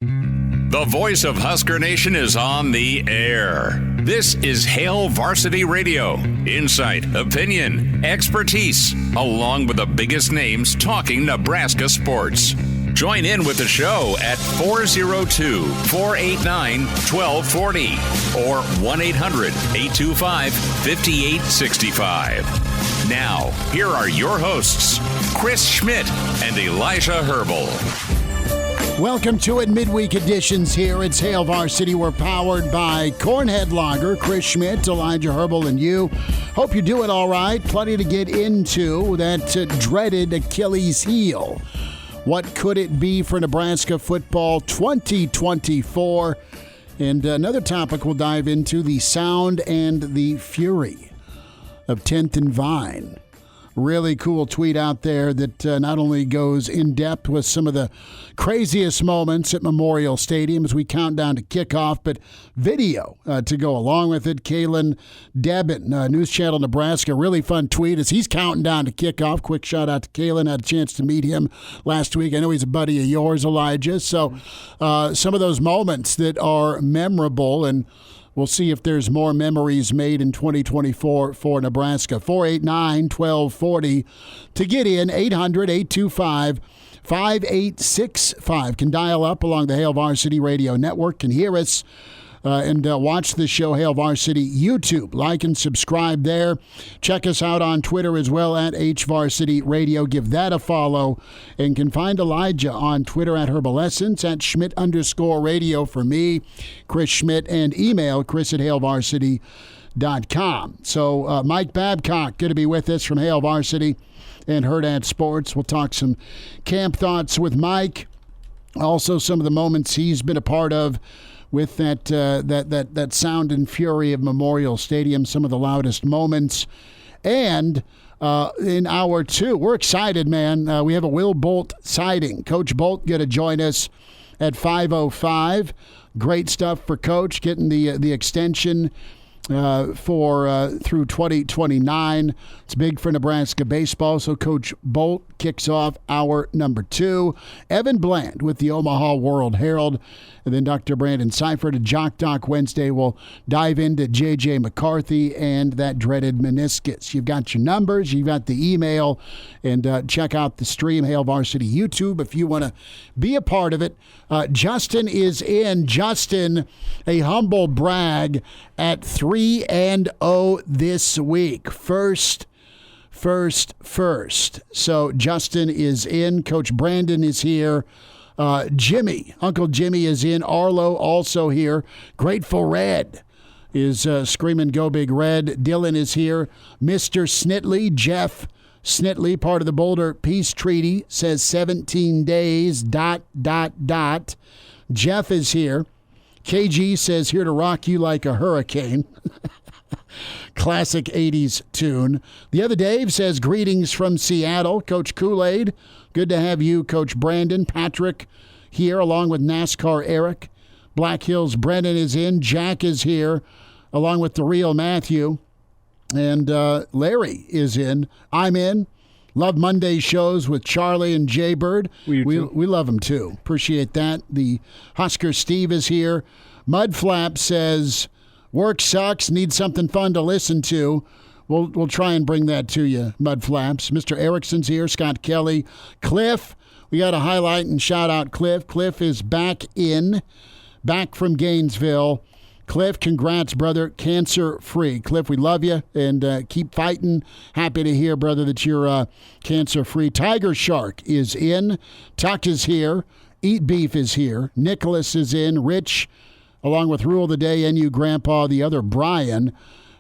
The voice of Husker Nation is on the air. This is Hail Varsity Radio. Insight, opinion, expertise, along with the biggest names talking Nebraska sports. Join in with the show at 402-489-1240 or 1-800-825-5865. Now, here are your hosts, Chris Schmidt and Elijah Herbel. Welcome to it, midweek editions here. It's Hail Varsity. We're powered by Cornhead Lager, Chris Schmidt, Elijah Herbel, and you. Hope you're doing all right. Plenty to get into. That dreaded Achilles heel. What could it be for Nebraska football 2024? And another topic we'll dive into, the sound and the fury of 10th and Vine. Really cool tweet out there that not only goes in depth with some of the craziest moments at Memorial Stadium as we count down to kickoff, but video to go along with it. Kalen Debin, News Channel Nebraska, really fun tweet as he's counting down to kickoff. Quick shout out to Kalen. Had a chance to meet him last week. I know he's a buddy of yours, Elijah. So some of those moments that are memorable, and we'll see if there's more memories made in 2024 for Nebraska. 489-1240 to get in. 800-825-5865. Can dial up along the Hail Varsity Radio Network. Can hear us and watch the show, Hail Varsity YouTube. Like and subscribe there. Check us out on Twitter as well at HVarsity Radio. Give that a follow. And can find Elijah on Twitter at Herbalessence, at Schmidt_radio for me, Chris Schmidt, and email chris@HailVarsity.com. So Mike Babcock going to be with us from Hail Varsity and Hurrdat Sports. We'll talk some camp thoughts with Mike. Also some of the moments he's been a part of with that sound and fury of Memorial Stadium, some of the loudest moments. And in hour two, we're excited, man. We have a Will Bolt sighting. Coach Bolt going to join us at 5:05. Great stuff for Coach, getting the extension through 2029. It's big for Nebraska baseball. So Coach Bolt kicks off hour number 2. Evan Bland with the Omaha World Herald. And then Dr. Brandon Seifert at Jock Doc Wednesday will dive into JJ McCarthy and that dreaded meniscus. You've got your numbers, you've got the email, and check out the stream, Hail Varsity YouTube, if you want to be a part of it. Justin is in. Justin, a humble brag at 3-0 this week. First. So Justin is in. Coach Brandon is here. Jimmy, Uncle Jimmy is in. Arlo also here. Grateful Red is screaming Go Big Red. Dylan is here. Mr. Snitley, Jeff Snitley, part of the Boulder Peace Treaty, says 17 days, ... Jeff is here. KG says here to rock you like a hurricane. Classic 80s tune. The other Dave says greetings from Seattle. Coach Kool-Aid, good to have you. Coach Brandon, Patrick here along with NASCAR Eric. Black Hills Brendan is in. Jack is here along with the real Matthew. And Larry is in. I'm in. Love Monday shows with Charlie and Jaybird. We love them too. Appreciate that. The Husker Steve is here. Mudflap says work sucks, need something fun to listen to. We'll try and bring that to you, Mudflaps. Mr. Erickson's here, Scott Kelly. Cliff, we got to highlight and shout out Cliff. Cliff is back from Gainesville. Cliff, congrats, brother. Cancer-free. Cliff, we love you, and keep fighting. Happy to hear, brother, that you're cancer-free. Tiger Shark is in. Tuck is here. Eat Beef is here. Nicholas is in. Rich, along with Rule of the Day, NU Grandpa, the other Brian.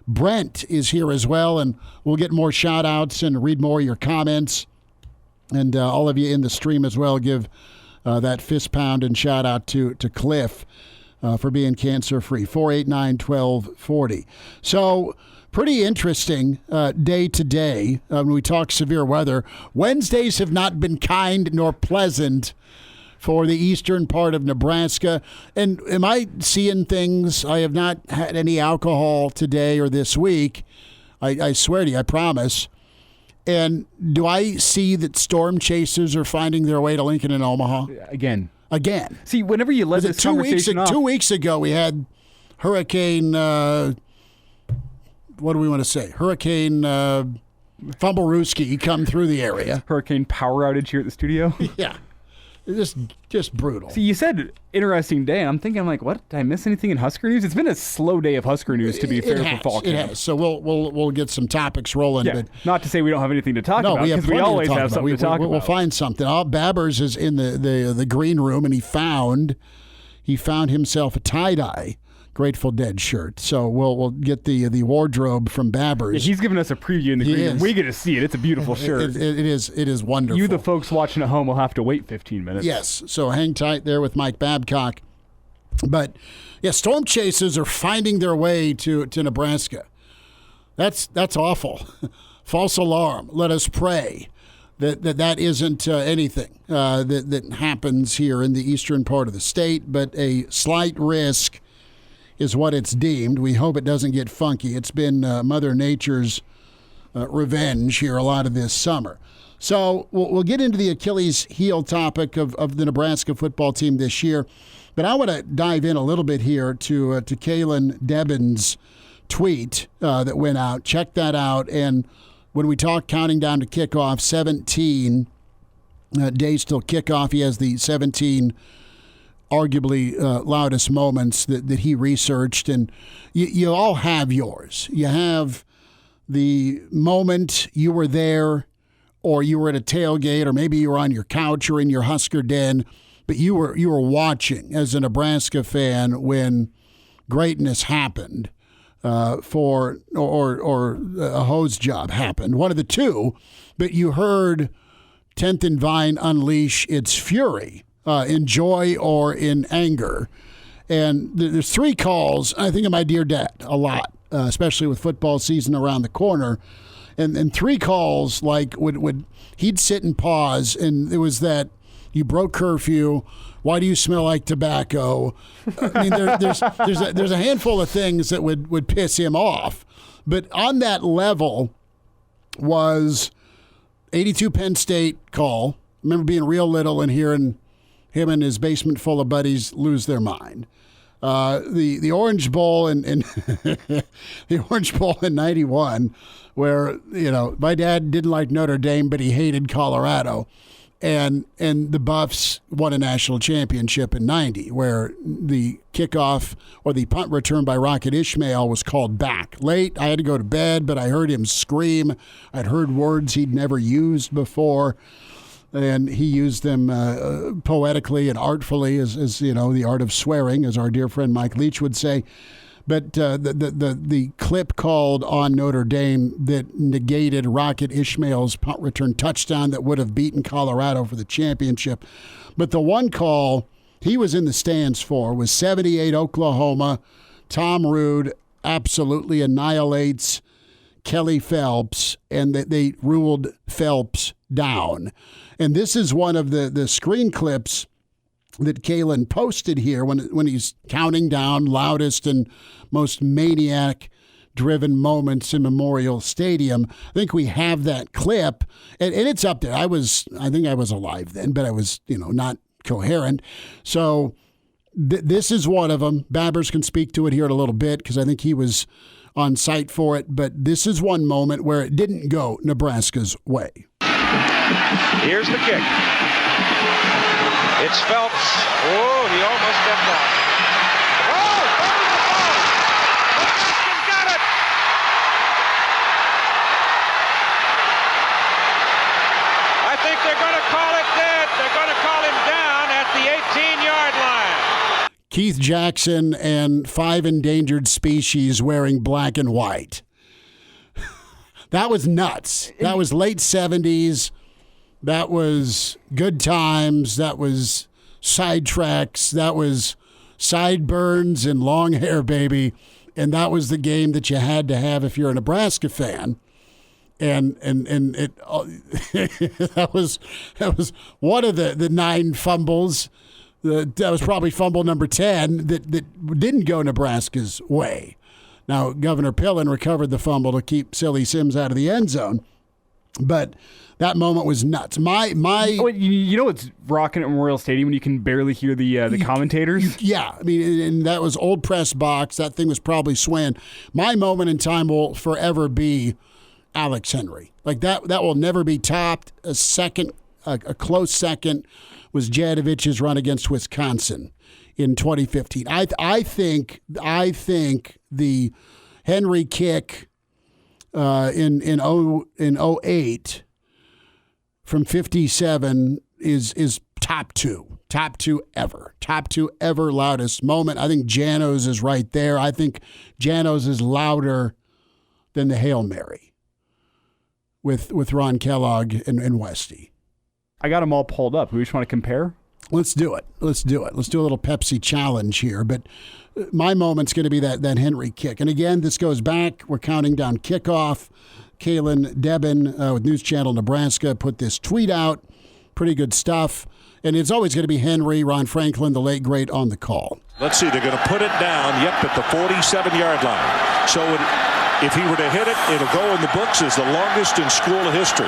Brent is here as well, and we'll get more shout-outs and read more of your comments. And all of you in the stream as well, give that fist pound and shout-out to Cliff for being cancer-free. 489-1240. So pretty interesting day to day when we talk severe weather. Wednesdays have not been kind nor pleasant for the eastern part of Nebraska. And am I seeing things? I have not had any alcohol today or this week. I swear to you, I promise. And do I see that storm chasers are finding their way to Lincoln and Omaha? Again, again. See, whenever you let this conversation off... 2 weeks ago, we had Hurricane, what do we want to say? Hurricane Fumblerooski come through the area. Hurricane power outage here at the studio. Yeah. Just brutal. See, you said interesting day, and I'm thinking, what? Did I miss anything in Husker news? It's been a slow day of Husker news, to be fair, for fall camp. It has. So we'll get some topics rolling. Yeah, but not to say we don't have anything to talk about, because we always have something to talk about. We'll find something. Babbers is in the green room, and he found himself a tie-dye Grateful Dead shirt. So we'll get the wardrobe from Babbers. Yeah, he's giving us a preview in the green room. We get to see it. It's a beautiful shirt. It is wonderful. You, the folks watching at home, will have to wait 15 minutes. Yes. So hang tight there with Mike Babcock. But yeah, storm chasers are finding their way to Nebraska. That's awful. False alarm. Let us pray that isn't anything that happens here in the eastern part of the state, but a slight risk is what it's deemed. We hope it doesn't get funky. It's been Mother Nature's revenge here a lot of this summer. So we'll get into the Achilles heel topic of the Nebraska football team this year. But I want to dive in a little bit here to Kalen Debbin's tweet that went out. Check that out. And when we talk counting down to kickoff, 17 days till kickoff, he has the 17 arguably loudest moments that he researched, and you all have yours. You have the moment you were there, or you were at a tailgate, or maybe you were on your couch or in your Husker den, but you were watching as a Nebraska fan when greatness happened, or a hose job happened, one of the two. But you heard 10th and Vine unleash its fury. In joy or in anger. And there's 3 calls. I think of my dear dad a lot, especially with football season around the corner. And 3 calls, like, would he'd sit and pause, and it was that, you broke curfew, why do you smell like tobacco? I mean, there's a handful of things that would piss him off. But on that level was 82 Penn State call. I remember being real little and hearing him and his basement full of buddies lose their mind. The Orange Bowl in the Orange Bowl in '91, where my dad didn't like Notre Dame, but he hated Colorado, and the Buffs won a national championship in '90, where the kickoff or the punt return by Rocket Ishmael was called back late. I had to go to bed, but I heard him scream. I'd heard words he'd never used before. And he used them poetically and artfully, as the art of swearing, as our dear friend Mike Leach would say. But the clip called on Notre Dame that negated Rocket Ishmael's punt return touchdown that would have beaten Colorado for the championship. But the one call he was in the stands for was 78 Oklahoma. Tom Rood absolutely annihilates Kelly Phelps, and that they ruled Phelps down. And this is one of the screen clips that Kalen posted here when he's counting down loudest and most maniac-driven moments in Memorial Stadium. I think we have that clip, and it's up there. I think I was alive then, but I was not coherent. So this is one of them. Babbers can speak to it here in a little bit because I think he was on site for it. But this is one moment where it didn't go Nebraska's way. Here's the kick. It's Phelps. Oh, he almost stepped out. Oh, Nebraska's got it. I think they're going to call it dead. They're going to call him down at the 18-yard line. Keith Jackson and 5 endangered species wearing black and white. That was nuts. That was late 70s. That was Good Times. That was Sidetracks. That was Sideburns and Long Hair Baby. And that was the game that you had to have if you're a Nebraska fan. And it that was one of the 9 fumbles. That was probably fumble number 10 that didn't go Nebraska's way. Now, Governor Pillen recovered the fumble to keep Silly Sims out of the end zone. But that moment was nuts. My you know it's rocking at Memorial Stadium when you can barely hear the commentators? Yeah, I mean, and that was old press box. That thing was probably swaying. My moment in time will forever be Alex Henry. Like that will never be topped. A close second was Jadovich's run against Wisconsin in 2015. I think the Henry kick in 08 from 57 is top two ever loudest moment. I think Janos is right there. I think Janos is louder than the Hail Mary with Ron Kellogg and Westy. I got them all pulled up. We just want to compare? Let's do it. Let's do a little Pepsi challenge here. But my moment's going to be that Henry kick. And again, this goes back. We're counting down kickoff. Kalen Debin with News Channel Nebraska put this tweet out. Pretty good stuff. And it's always going to be Henry, Ron Franklin, the late great, on the call. Let's see. They're going to put it down, at the 47-yard line. So if he were to hit it, it'll go in the books as the longest in school history.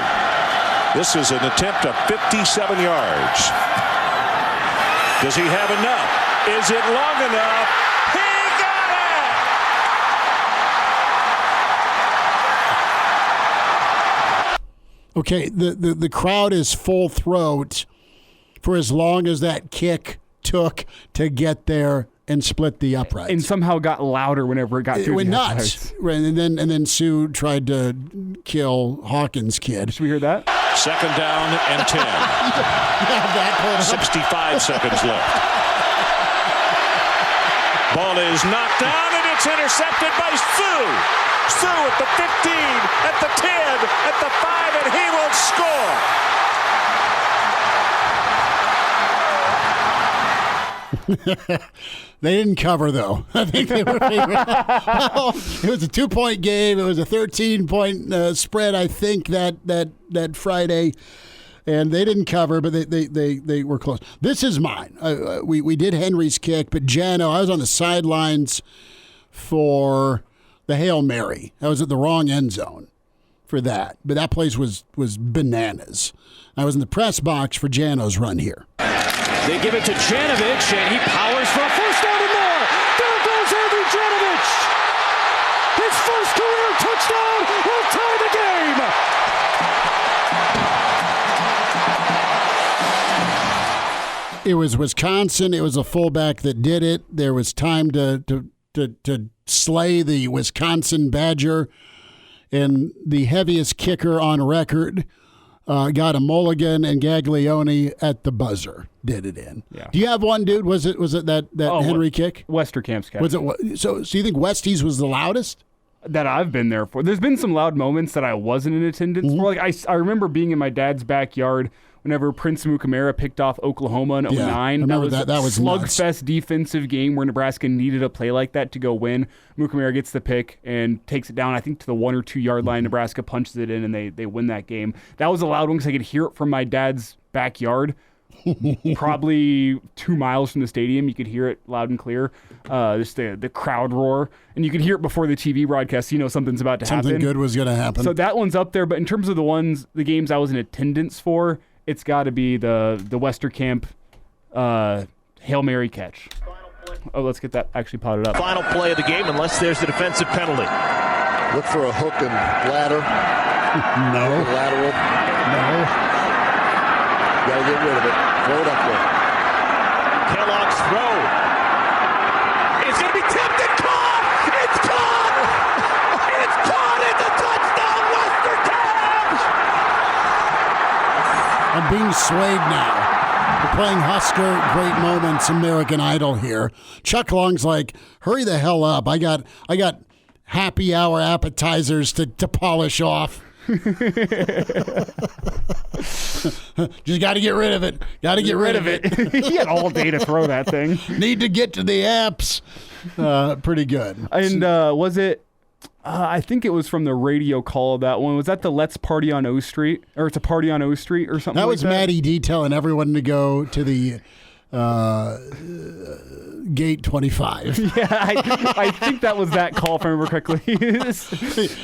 This is an attempt of 57 yards. Does he have enough? Is it long enough? He got it! Okay, the crowd is full throat for as long as that kick took to get there and split the uprights. And somehow got louder whenever it got through. It went the nuts. Right, and then Sue tried to kill Hawkins' kid. Should we hear that? 2nd down and 10. 65 seconds left. Ball is knocked down and it's intercepted by Sue. Sue at the 15, at the 10, at the 5, and he will score. They didn't cover, though. I think they were favored. Well, it was a 2-point game. It was a 13-point spread, I think, that Friday. And they didn't cover, but they were close. This is mine. We did Henry's kick, but Jano, I was on the sidelines for the Hail Mary. I was at the wrong end zone for that. But that place was bananas. I was in the press box for Jano's run here. They give it to Janovich, and he powers for a first down and more. There goes Andrew Janovich. His first career touchdown will tie the game. It was Wisconsin. It was a fullback that did it. There was time to slay the Wisconsin Badger, and the heaviest kicker on record got a mulligan, and Gaglione at the buzzer did it in. Yeah. Do you have one, dude? Was it that Henry kick? Westerkamp's catch. Was it so you think Westie's was the loudest? That I've been there for. There's been some loud moments that I wasn't in attendance for. Like I remember being in my dad's backyard whenever Prince Mukamara picked off Oklahoma in 09. That was a slugfest defensive game where Nebraska needed a play like that to go win. Mukamara gets the pick and takes it down, I think, to the 1 or 2 yard line. Nebraska punches it in, and they win that game. That was a loud one because I could hear it from my dad's backyard. Probably 2 miles from the stadium. You could hear it loud and clear. Just the crowd roar. And you could hear it before the TV broadcast. You know something's about to happen. Something good was going to happen. So that one's up there. But in terms of the games I was in attendance for, it's got to be the Westerkamp Hail Mary catch. Oh, let's get that actually potted up. Final play of the game, unless there's a defensive penalty. Look for a hook and ladder. No. Hook and lateral. No. Gotta get rid of it. Throw it up there. Kellogg's throw. It's going to be tipped and caught! It's caught! It's caught! It's a touchdown, Westerkamp! I'm being swayed now. We're playing Husker Great Moments American Idol here. Chuck Long's like, hurry the hell up. I got happy hour appetizers to polish off. Just got to get rid of it. Got to get rid of it. He had all day to throw that thing. Need to get to the apps. Pretty good. And was it, I think it was from the radio call of that one. Was that the Let's Party on O Street? Or it's a party on O Street or something That like was that? Matty D telling everyone to go to the gate 25. Yeah, I think that was that call, if I remember correctly.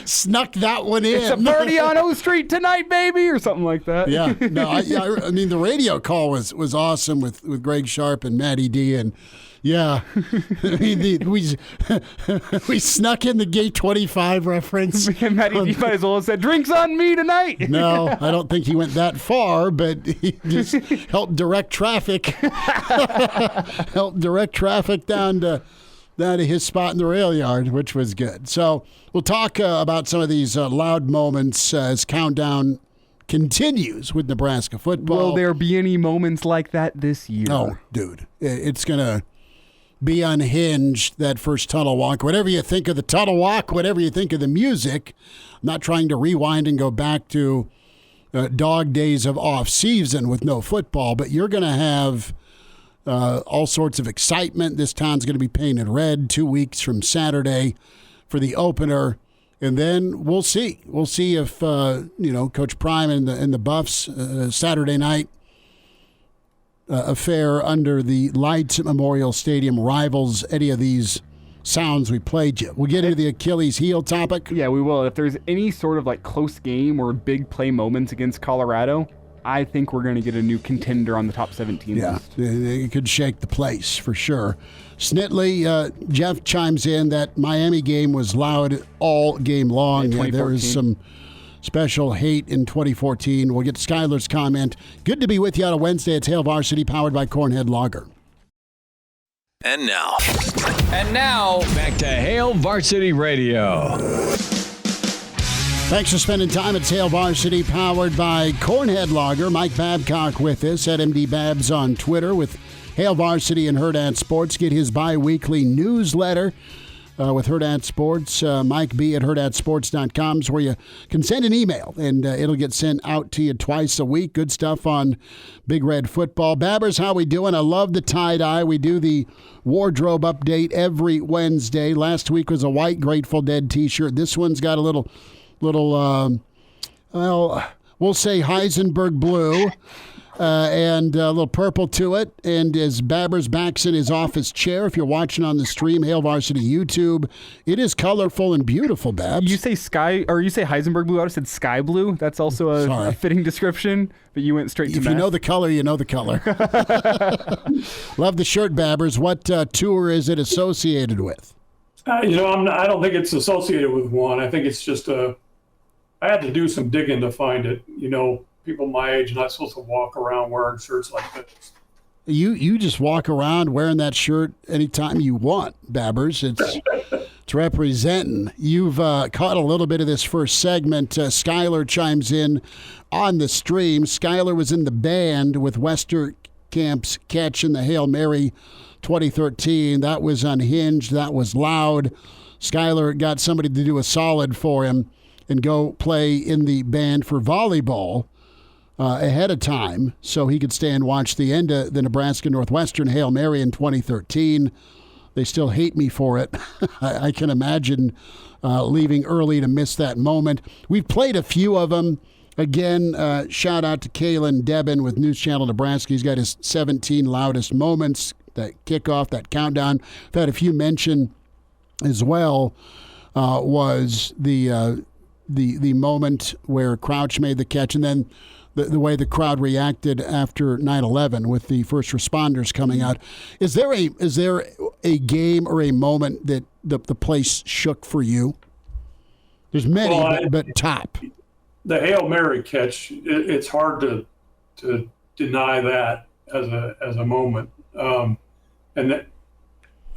Snuck that one in. It's a party on O Street tonight, baby, or something like that. Yeah, no, I mean, the radio call was awesome with Greg Sharp and Matty D, and yeah, I mean, we snuck in the gate 25 reference. Matty D might as well have said, "Drinks on me tonight." No, I don't think he went that far, but he just helped direct traffic. Helped direct traffic down to his spot in the rail yard, which was good. So we'll talk about some of these loud moments as countdown continues with Nebraska football. Will there be any moments like that this year? Oh, dude, it's going to be unhinged, that first tunnel walk. Whatever you think of the tunnel walk, whatever you think of the music, I'm not trying to rewind and go back to dog days of off-season with no football, but you're going to have all sorts of excitement. This town's going to be painted red 2 weeks from Saturday for the opener, and then we'll see. We'll see if Coach Prime and the Buffs Saturday night affair under the lights at Memorial Stadium rivals any of these sounds we played you. We'll get into the Achilles heel topic. Yeah, we will. If there's any sort of like close game or big play moments against Colorado, I think we're going to get a new contender on the top 17 list. Yeah, it could shake the place for sure. Snitley, Jeff chimes in that Miami game was loud all game long. There was some special hate in 2014. We'll get Skylar's comment. Good to be with you on a Wednesday. It's Hail Varsity, powered by Cornhead Lager. And now, back to Hail Varsity Radio. Thanks for spending time at Hail Varsity, powered by Cornhead Lager. Mike Babcock with us at MD Babs on Twitter with Hail Varsity and Hurrdat Sports. Get his bi-weekly newsletter with Hurrdat Sports. Mike B at hurrdatsports.com is where you can send an email, and it'll get sent out to you twice a week. Good stuff on Big Red football. Babbers, how we doing? I love the tie-dye. We do the wardrobe update every Wednesday. Last week was a white Grateful Dead t-shirt. This one's got a little we'll say Heisenberg blue. And a little purple to it. And as Babbers backs in his office chair, if you're watching on the stream, Hail Varsity YouTube, it is colorful and beautiful, Babs. You say Heisenberg blue. I would have said sky blue. That's also a fitting description, but you went straight to If you know the color, you know the color. Love the shirt, Babbers. What tour is it associated with? I don't think it's associated with one. I think it's just I had to do some digging to find it. People my age are not supposed to walk around wearing shirts like this. You just walk around wearing that shirt anytime you want, Babbers. It's representing. You've caught a little bit of this first segment. Skylar chimes in on the stream. Skylar was in the band with Westerkamp's catch in the Hail Mary 2013. That was unhinged. That was loud. Skylar got somebody to do a solid for him and go play in the band for volleyball ahead of time so he could stay and watch the end of the Nebraska Northwestern Hail Mary in 2013. They still hate me for it. I can imagine leaving early to miss that moment. We've played a few of them. Again, shout out to Kalen Debin with News Channel Nebraska. He's got his 17 loudest moments, that kickoff, that countdown. I've had a few mention as well was the moment where Crouch made the catch, and then the way the crowd reacted after 9/11 with the first responders coming out. Is there a game or a moment that the place shook for you? There's many, but top. The Hail Mary catch, it's hard to deny that as a moment. And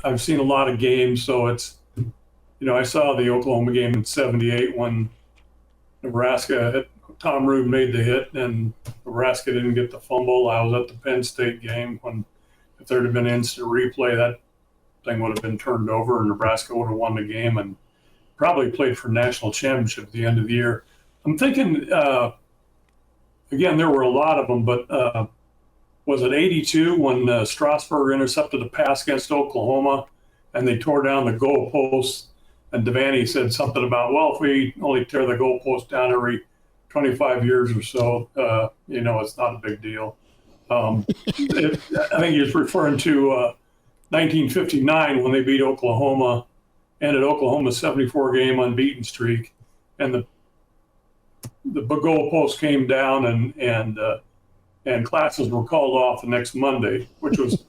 I've seen a lot of games, so it's, I saw the Oklahoma game in '78 when Nebraska Tom Rood made the hit and Nebraska didn't get the fumble. I was at the Penn State game when, if there'd have been instant replay, that thing would have been turned over and Nebraska would have won the game and probably played for national championship at the end of the year. I'm thinking, again, there were a lot of them, but was it 82 when Strasburg intercepted a pass against Oklahoma and they tore down the goalposts? And Devaney said something about, well, if we only tear the goalpost down every 25 years or so, it's not a big deal. I think he was referring to 1959 when they beat Oklahoma, ended Oklahoma's 74-game unbeaten streak, and the goalpost came down and classes were called off the next Monday, which was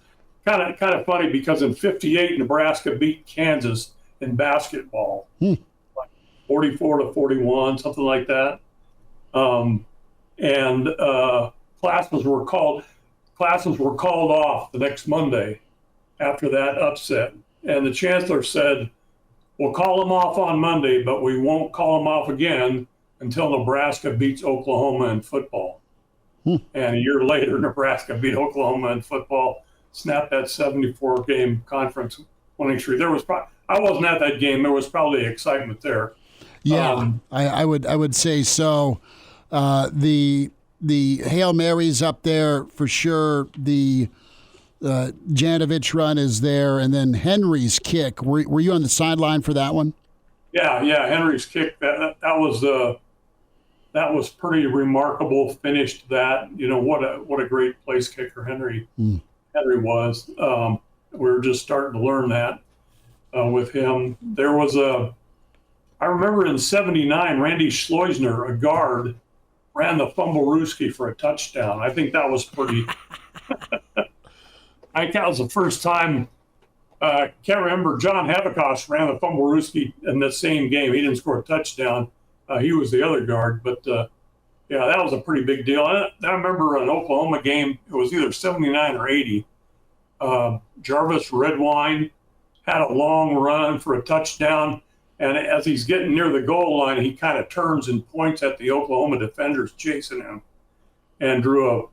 kind of funny because in '58 Nebraska beat Kansas in basketball, like 44-41, something like that, and classes were called off the next Monday after that upset, and the chancellor said, "We'll call them off on Monday, but we won't call them off again until Nebraska beats Oklahoma in football." And a year later, Nebraska beat Oklahoma in football, snapped that 74-game conference winning streak. I wasn't at that game. There was probably excitement there. Yeah, I would say so. The Hail Marys up there for sure. The Janovich run is there, and then Henry's kick. Were you on the sideline for that one? Yeah. Henry's kick. That was pretty remarkable. Finished that. What a great place kicker Henry was. We were just starting to learn that with him. There was I remember in '79, Randy Schleusner, a guard, ran the fumblerooski for a touchdown. I think that was pretty. I think that was the first time. Can't remember. John Habakosh ran the fumblerooski in the same game. He didn't score a touchdown. He was the other guard, but that was a pretty big deal. I remember an Oklahoma game. It was either '79 or '80. Jarvis Redwine had a long run for a touchdown, and as he's getting near the goal line, he kind of turns and points at the Oklahoma defenders chasing him, and drew a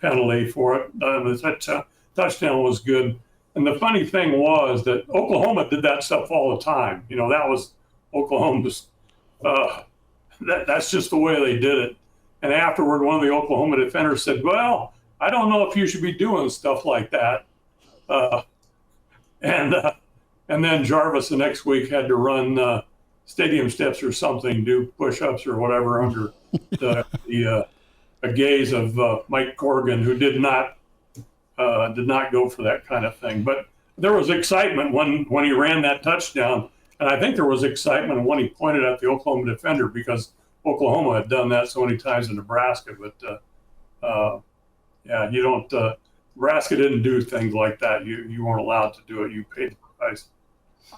penalty for it. The touchdown was good. And the funny thing was that Oklahoma did that stuff all the time. That was Oklahoma's. That's just the way they did it. And afterward, one of the Oklahoma defenders said, "Well, I don't know if you should be doing stuff like that." And then Jarvis the next week had to run stadium steps or something, do push-ups or whatever under the gaze of Mike Corrigan, who did not go for that kind of thing. But there was excitement when he ran that touchdown. And I think there was excitement when he pointed at the Oklahoma defender because Oklahoma had done that so many times in Nebraska. But Nebraska didn't do things like that. You weren't allowed to do it. You paid the price.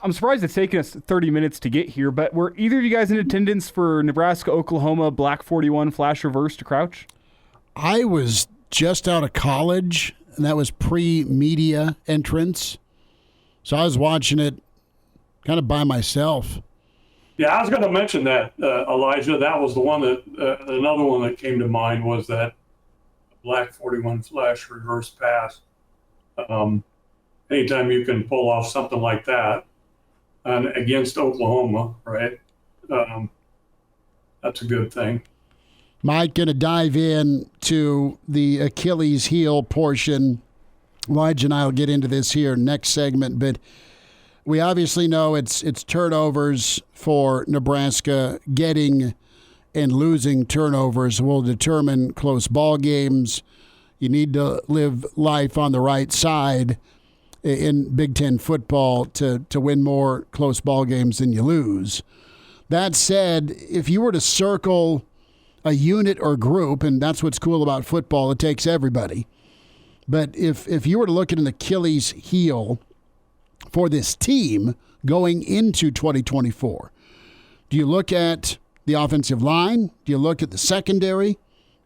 I'm surprised it's taken us 30 minutes to get here, but were either of you guys in attendance for Nebraska-Oklahoma Black 41 flash reverse to Crouch? I was just out of college, and that was pre-media entrance. So I was watching it kind of by myself. Yeah, I was going to mention that, Elijah. That was the one that another one that came to mind was that Black 41 flash reverse pass. Anytime you can pull off something like that against Oklahoma, right? That's a good thing. Mike, going to dive in to the Achilles heel portion. Elijah and I will get into this here next segment, but we obviously know it's turnovers for Nebraska. Getting and losing turnovers will determine close ball games. You need to live life on the right side in Big Ten football to win more close ball games than you lose. That said, if you were to circle a unit or group, and that's what's cool about football, it takes everybody. But if you were to look at an Achilles heel for this team going into 2024, do you look at the offensive line? Do you look at the secondary?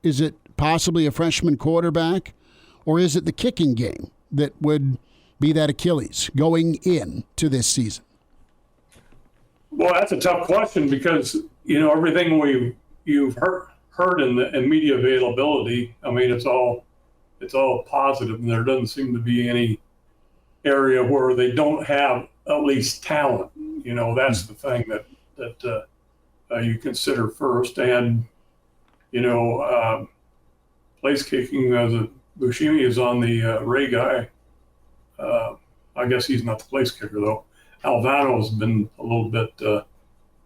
Is it possibly a freshman quarterback? Or is it the kicking game that would be that Achilles going into this season? Well, that's a tough question because, everything you've heard in media availability, I mean, it's all positive, and there doesn't seem to be any area where they don't have at least talent. That's the thing that you consider first. And, place kicking, Buscemi is on the Ray guy. I guess he's not the place kicker, though. Alvano's been a little bit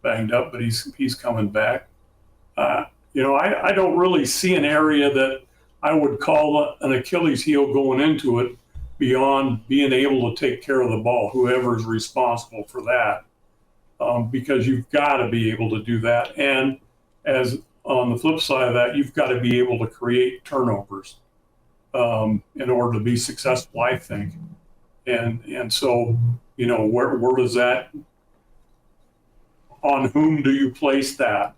banged up, but he's coming back. I don't really see an area that I would call an Achilles heel going into it. beyond being able to take care of the ball, whoever's responsible for that, because you've got to be able to do that. And as on the flip side of that, you've got to be able to create turnovers in order to be successful, I think. And so, where does that, on whom do you place that?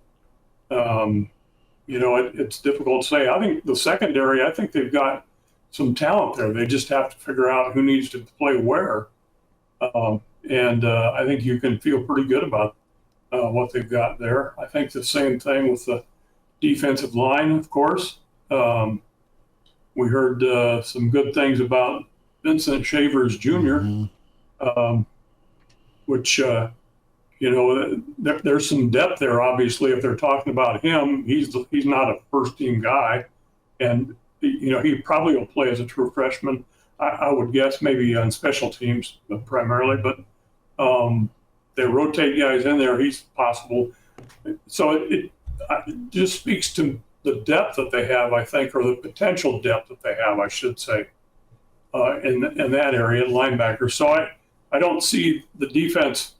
It's difficult to say. I think the secondary, I think they've got some talent there. They just have to figure out who needs to play where. I think you can feel pretty good about what they've got there. I think the same thing with the defensive line, of course. We heard some good things about Vincent Shavers Jr., which, there's some depth there, obviously, if they're talking about him. He's not a first-team guy. And, he probably will play as a true freshman, I would guess, maybe on special teams primarily. But they rotate guys in there. He's possible. So it just speaks to the depth that they have, I think, or the potential depth that they have, I should say, in that area, linebacker. So I don't see the defense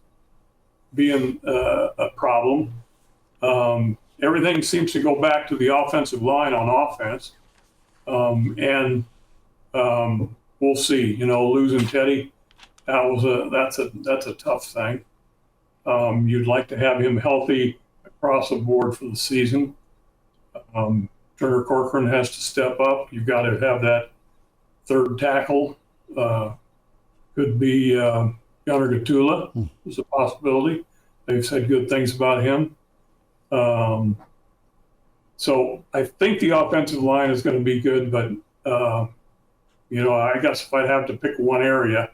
being a problem. Everything seems to go back to the offensive line on offense. We'll see. Losing Teddy, that's a tough thing. You'd like to have him healthy across the board for the season. Turner Corcoran has to step up. You've got to have that third tackle. Could be Gunnar Gatula is a possibility. They've said good things about him. So I think the offensive line is going to be good, but I guess if I'd have to pick one area,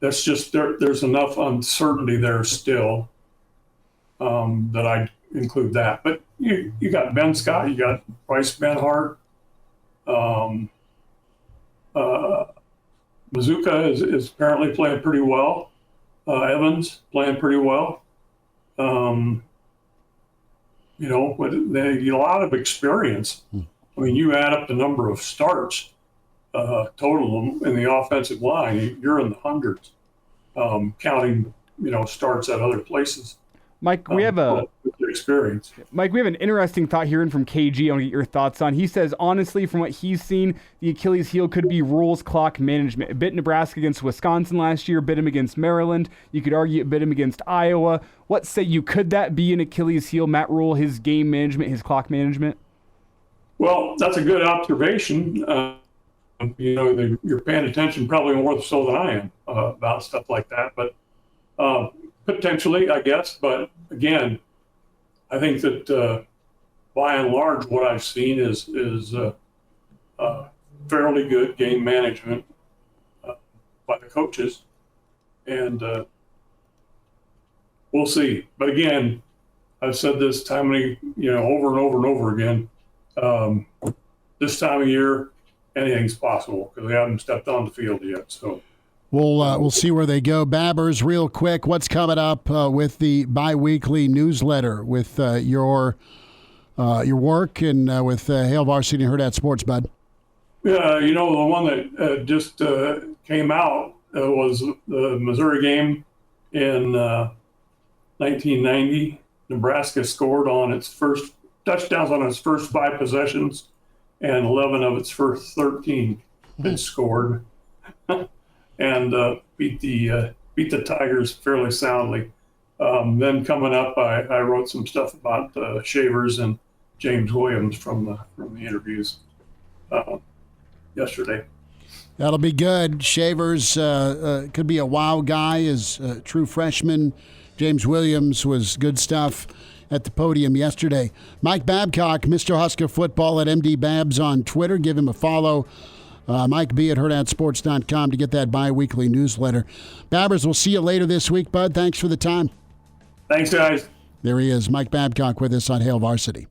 that's just there's enough uncertainty there still that I'd include that. But you got Ben Scott, you got Bryce Benhart, Mazuka is apparently playing pretty well. Evans playing pretty well. But they a lot of experience. I mean, you add up the number of starts total in the offensive line, you're in the hundreds, counting starts at other places. Mike, we have experience. Mike, we have an interesting thought here from KG. I want to get your thoughts on. He says, honestly, from what he's seen, the Achilles heel could be rules clock management. It bit Nebraska against Wisconsin last year, bit him against Maryland. You could argue it bit him against Iowa. What say you? Could that be an Achilles heel, Matt Rule, his game management, his clock management? Well, that's a good observation. You're paying attention probably more so than I am about stuff like that. But potentially, I guess. But again, I think that by and large, what I've seen is fairly good game management by the coaches, and we'll see. But again, I've said this over and over and over again. This time of year, anything's possible because they haven't stepped on the field yet. So. We'll see where they go. Babbers, real quick, what's coming up with the bi-weekly newsletter with your work and with Hail Varsity and Hurrdat Sports, bud? Yeah, the one that just came out was the Missouri game in 1990. Nebraska scored on its first touchdowns on its first 5 possessions, and 11 of its first 13 had scored. And beat the Tigers fairly soundly. Then coming up, I wrote some stuff about Shavers and James Williams from the interviews yesterday. That'll be good. Shavers could be a wow guy as a true freshman. James Williams was good stuff at the podium yesterday. Mike Babcock, Mr. Husker Football at MD Babs on Twitter. Give him a follow. Mike B at hurrdatsports.com to get that bi-weekly newsletter. Babbers, we'll see you later this week, bud. Thanks for the time. Thanks, guys. There he is, Mike Babcock with us on Hail Varsity.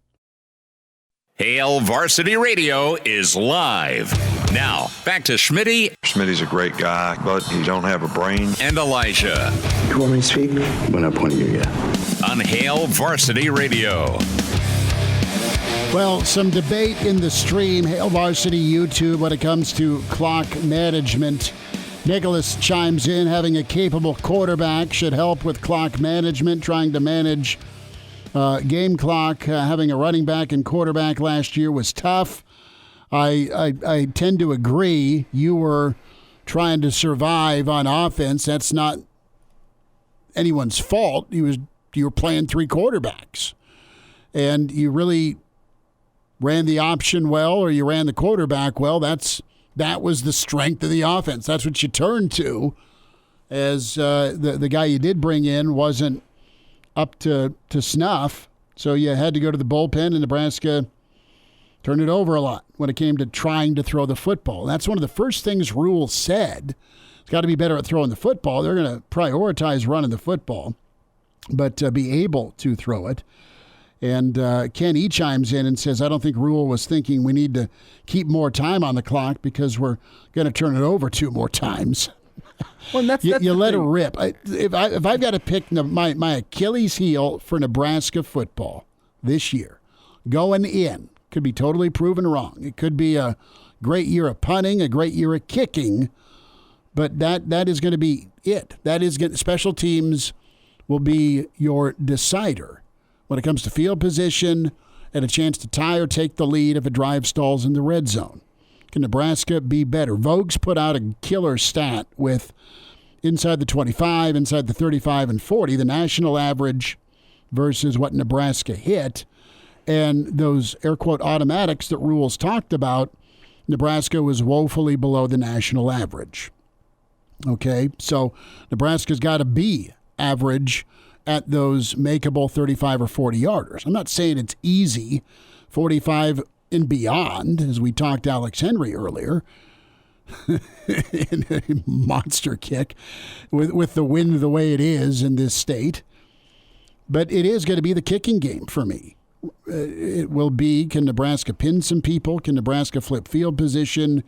Hail Varsity Radio is live. Now, back to Schmitty. Schmitty's a great guy, but he don't have a brain. And Elijah. You want me to speak? When I point at you, yeah. On Hail Varsity Radio. Well, some debate in the stream, Hail Varsity YouTube, when it comes to clock management. Nicholas chimes in, having a capable quarterback should help with clock management, trying to manage game clock. Having a running back and quarterback last year was tough. I tend to agree. You were trying to survive on offense. That's not anyone's fault. You were playing three quarterbacks. And you really ran the option well, or you ran the quarterback well. That was the strength of the offense. That's what you turned to, as the guy you did bring in wasn't up to snuff. So you had to go to the bullpen, and Nebraska turned it over a lot when it came to trying to throw the football. That's one of the first things Rule said. It's got to be better at throwing the football. They're going to prioritize running the football, but be able to throw it. And Ken E. chimes in and says, I don't think Rule was thinking we need to keep more time on the clock because we're going to turn it over 2 more times. Well, that's you let it rip. If I've got to pick my Achilles heel for Nebraska football this year, going in, could be totally proven wrong. It could be a great year of punting, a great year of kicking, but that is going to be it. Special teams will be your decider when it comes to field position and a chance to tie or take the lead if a drive stalls in the red zone. Can Nebraska be better? Vogue's put out a killer stat with inside the 25, inside the 35 and 40, the national average versus what Nebraska hit. And those air quote automatics that Rules talked about, Nebraska was woefully below the national average. Okay, so Nebraska's got to be average at those makeable 35 or 40 yarders. I'm not saying it's easy, 45 and beyond, as we talked to Alex Henry earlier, in a monster kick with the wind the way it is in this state. But it is going to be the kicking game for me. It will be, can Nebraska pin some people? Can Nebraska flip field position?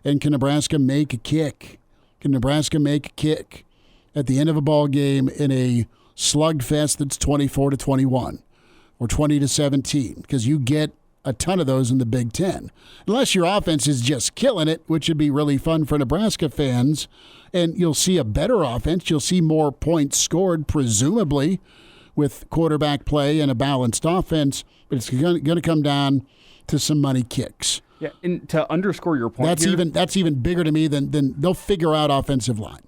And can Nebraska make a kick? Can Nebraska make a kick at the end of a ball game in a slugfest that's 24-21 or 20-17? Because you get a ton of those in the Big Ten. Unless your offense is just killing it, which would be really fun for Nebraska fans, and you'll see a better offense. You'll see more points scored, presumably, with quarterback play and a balanced offense, but it's going to come down to some money kicks. Yeah, and to underscore your point, that's even bigger to me than they'll figure out offensive line.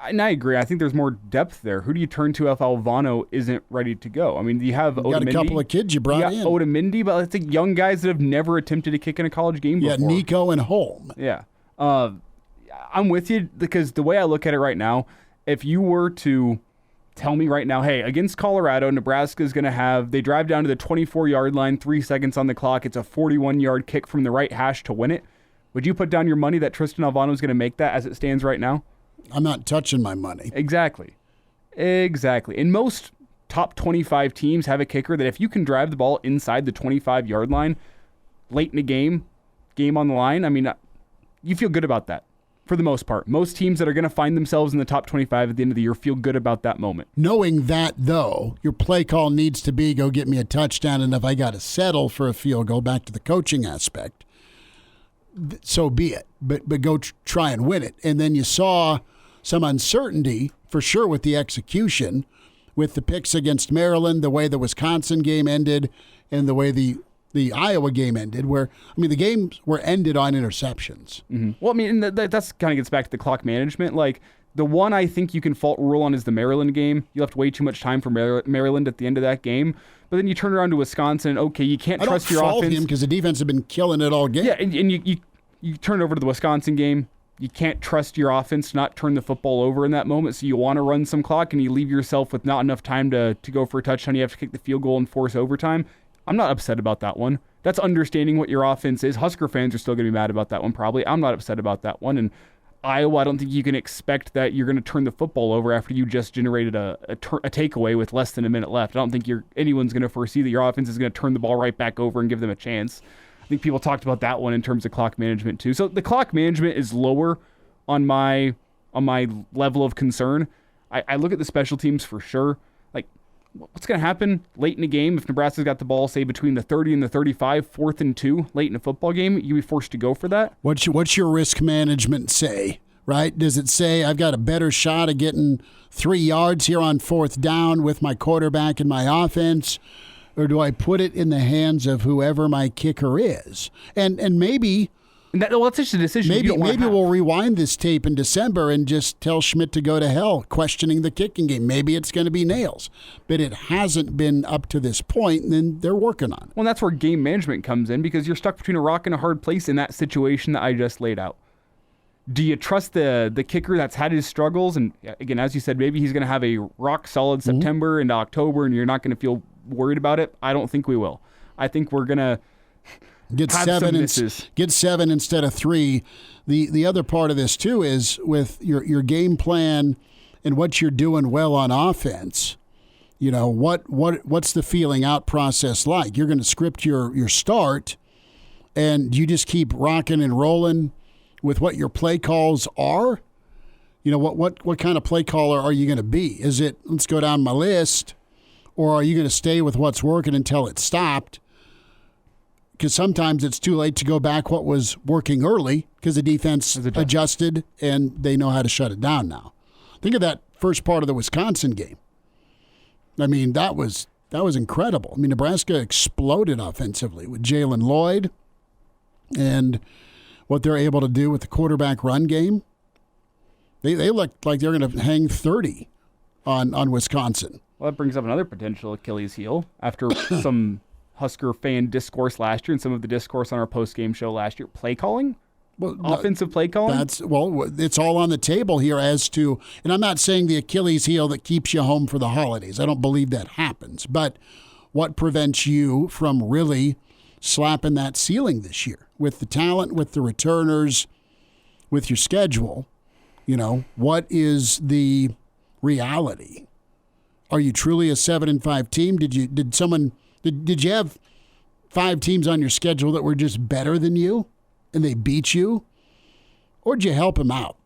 And I agree. I think there's more depth there. Who do you turn to if Alvano isn't ready to go? I mean, you have Otamendi. Got a couple of kids you brought in. Otamendi, but I think young guys that have never attempted to kick in a college game before. Yeah, Nico and Holm. Yeah. I'm with you because the way I look at it right now, if you were to tell me right now, hey, against Colorado, Nebraska is going to have, they drive down to the 24-yard line, 3 seconds on the clock. It's a 41-yard kick from the right hash to win it. Would you put down your money that Tristan Alvano is going to make that as it stands right now? I'm not touching my money. Exactly. And most top 25 teams have a kicker that if you can drive the ball inside the 25-yard line late in a game on the line, I mean, you feel good about that for the most part. Most teams that are going to find themselves in the top 25 at the end of the year feel good about that moment. Knowing that, though, your play call needs to be go get me a touchdown, and if I got to settle for a field goal, back to the coaching aspect, so be it. But go try and win it. And then you saw some uncertainty, for sure, with the execution, with the picks against Maryland, the way the Wisconsin game ended, and the way the Iowa game ended, where, I mean, the games were ended on interceptions. Mm-hmm. Well, I mean, that's kind of gets back to the clock management. Like, the one I think you can fault Rule on is the Maryland game. You left way too much time for Maryland at the end of that game. But then you turn around to Wisconsin, okay, you can't trust your offense. I don't fault him because the defense had been killing it all game. Yeah, and you turn over to the Wisconsin game. You can't trust your offense to not turn the football over in that moment, so you want to run some clock, and you leave yourself with not enough time to go for a touchdown. You have to kick the field goal and force overtime. I'm not upset about that one. That's understanding what your offense is. Husker fans are still going to be mad about that one, probably. I'm not upset about that one. And Iowa, I don't think you can expect that you're going to turn the football over after you just generated a takeaway with less than a minute left. I don't think anyone's going to foresee that your offense is going to turn the ball right back over and give them a chance. I think people talked about that one in terms of clock management too. So the clock management is lower on my level of concern. I look at the special teams for sure. Like, what's going to happen late in the game if Nebraska's got the ball, say, between the 30 and the 35, 4th and 2, late in a football game? You'll be forced to go for that? What's your risk management say, right? Does it say I've got a better shot of getting 3 yards here on 4th down with my quarterback and my offense? Or do I put it in the hands of whoever my kicker is? And maybe... that's just a decision. Maybe we'll rewind this tape in December and just tell Schmidt to go to hell, questioning the kicking game. Maybe it's going to be nails, but it hasn't been up to this point, and then they're working on it. Well, that's where game management comes in, because you're stuck between a rock and a hard place in that situation that I just laid out. Do you trust the kicker that's had his struggles? And again, as you said, maybe he's going to have a rock solid September into October, and you're not going to feel worried about it. I don't think we will. I think we're going to get 7 instead of 3. The other part of this too is with your game plan and what you're doing well on offense. You know, what's the feeling out process like? You're going to script your start, and you just keep rocking and rolling with what your play calls are. You know, what kind of play caller are you going to be? Is it, let's go down my list, or are you going to stay with what's working until it's stopped? Because sometimes it's too late to go back what was working early because the defense adjusted and they know how to shut it down now. Think of that first part of the Wisconsin game. I mean, that was incredible. I mean, Nebraska exploded offensively with Jalen Lloyd and what they're able to do with the quarterback run game. They looked like they're going to hang 30 on Wisconsin. Well, that brings up another potential Achilles heel after some Husker fan discourse last year and some of the discourse on our post-game show last year. Play calling? Offensive play calling? It's all on the table here as to, and I'm not saying the Achilles heel that keeps you home for the holidays. I don't believe that happens. But what prevents you from really slapping that ceiling this year with the talent, with the returners, with your schedule? You know, what is the reality? Are you truly a 7-5 team? Did you have 5 teams on your schedule that were just better than you and they beat you? Or did you help them out?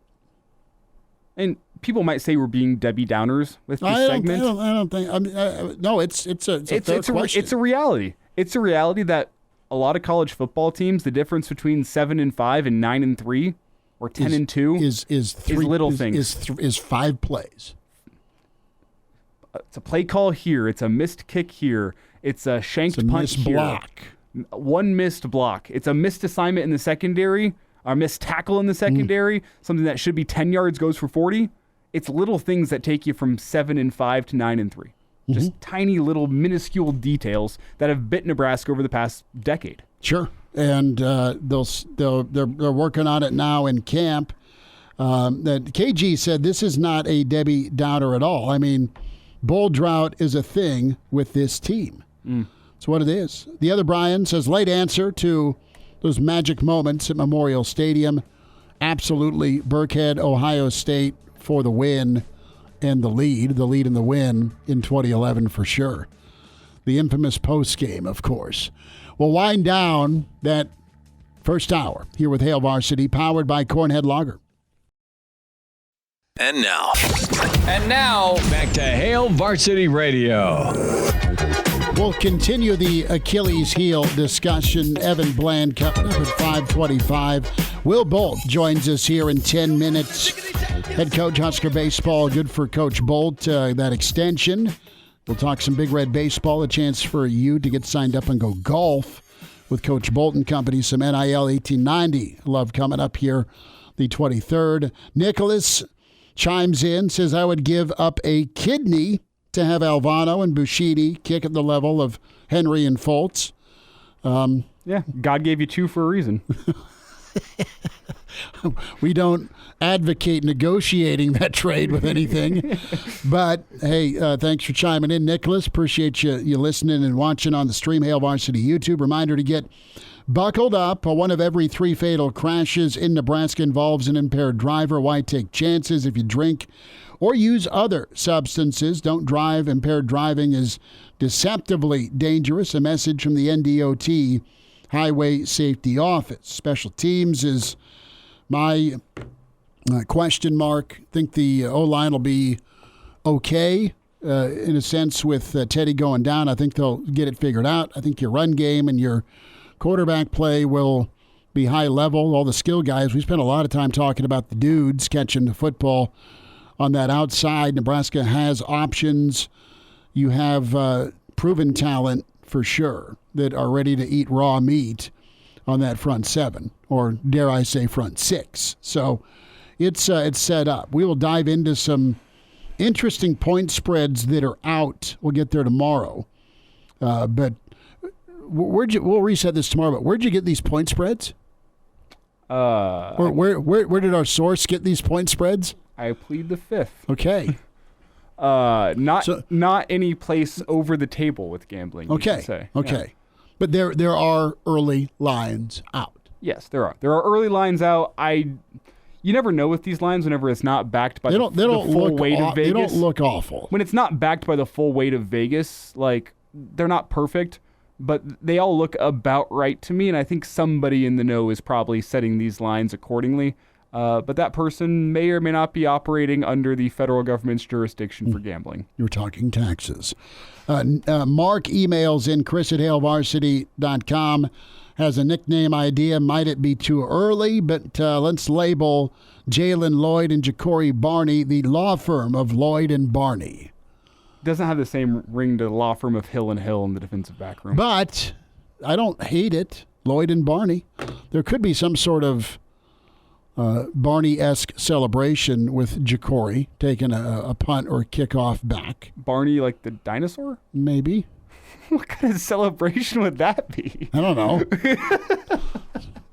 And people might say we're being Debbie Downers with this segment. I don't think. No, it's a fair question. It's a reality. It's a reality that a lot of college football teams, the difference between 7-5 and 9-3 or 10-2 is little things. Is 5 plays. It's a play call here. It's a missed kick here. It's a shanked punt here. Block. One missed block. It's a missed assignment in the secondary, or missed tackle in the secondary. Something that should be 10 yards goes for 40. It's little things that take you from 7-5 to 9-3. Just tiny little minuscule details that have bit Nebraska over the past decade. Sure, and they're working on it now in camp. That KG said this is not a Debbie Downer at all. I mean, bull drought is a thing with this team. It's what it is. The other Brian says late answer to those magic moments at Memorial Stadium. Absolutely, Burkhead, Ohio State for the win and the lead and the win in 2011 for sure. The infamous post game, of course. We'll wind down that first hour here with Hail Varsity, powered by Cornhead Lager. And now, back to Hail Varsity Radio. We'll continue the Achilles heel discussion. Evan Bland coming up at 5:25. Will Bolt joins us here in 10 minutes. Head coach, Husker Baseball. Good for Coach Bolt, that extension. We'll talk some Big Red Baseball, a chance for you to get signed up and go golf with Coach Bolt and company. Some NIL 1890 love coming up here the 23rd. Nicholas chimes in, says, I would give up a kidney to have Alvano and Buschini kick at the level of Henry and Fultz. Yeah, God gave you 2 for a reason. We don't advocate negotiating that trade with anything. But, hey, thanks for chiming in, Nicholas. Appreciate you listening and watching on the Stream Hail Varsity YouTube. Reminder to get buckled up. One of every 3 fatal crashes in Nebraska involves an impaired driver. Why take chances if you drink or use other substances? Don't drive. Impaired driving is deceptively dangerous. A message from the NDOT Highway Safety Office. Special teams is my question mark. Think the O-line will be okay. in a sense, with Teddy going down. I think they'll get it figured out. I think your run game and your quarterback play will be high level. All the skill guys, we spent a lot of time talking about the dudes catching the football on that outside. Nebraska has options. You have proven talent for sure that are ready to eat raw meat on that front seven, or dare I say front six. So it's set up. We will dive into some interesting point spreads that are out. We'll get there tomorrow. But we'll reset this tomorrow, but where'd you get these point spreads? Where did our source get these point spreads? I plead the fifth. Okay. Not any place over the table with gambling. Okay. You should say. Okay. Yeah. But there are early lines out. Yes, there are. There are early lines out. You never know with these lines whenever it's not backed by the full weight of Vegas. They don't look awful. When it's not backed by the full weight of Vegas, like, they're not perfect, but they all look about right to me, and I think somebody in the know is probably setting these lines accordingly. But that person may or may not be operating under the federal government's jurisdiction for gambling. You're talking taxes. Mark emails in chris@hailvarsity.com. Has a nickname idea. Might it be too early? But let's label Jalen Lloyd and Ja'Cory Barney the law firm of Lloyd and Barney. Doesn't have the same ring to the law firm of Hill and Hill in the defensive back room. But I don't hate it. Lloyd and Barney. There could be some sort of Barney-esque celebration with Ja'Cory taking a punt or a kickoff back. Barney like the dinosaur? Maybe. What kind of celebration would that be? I don't know.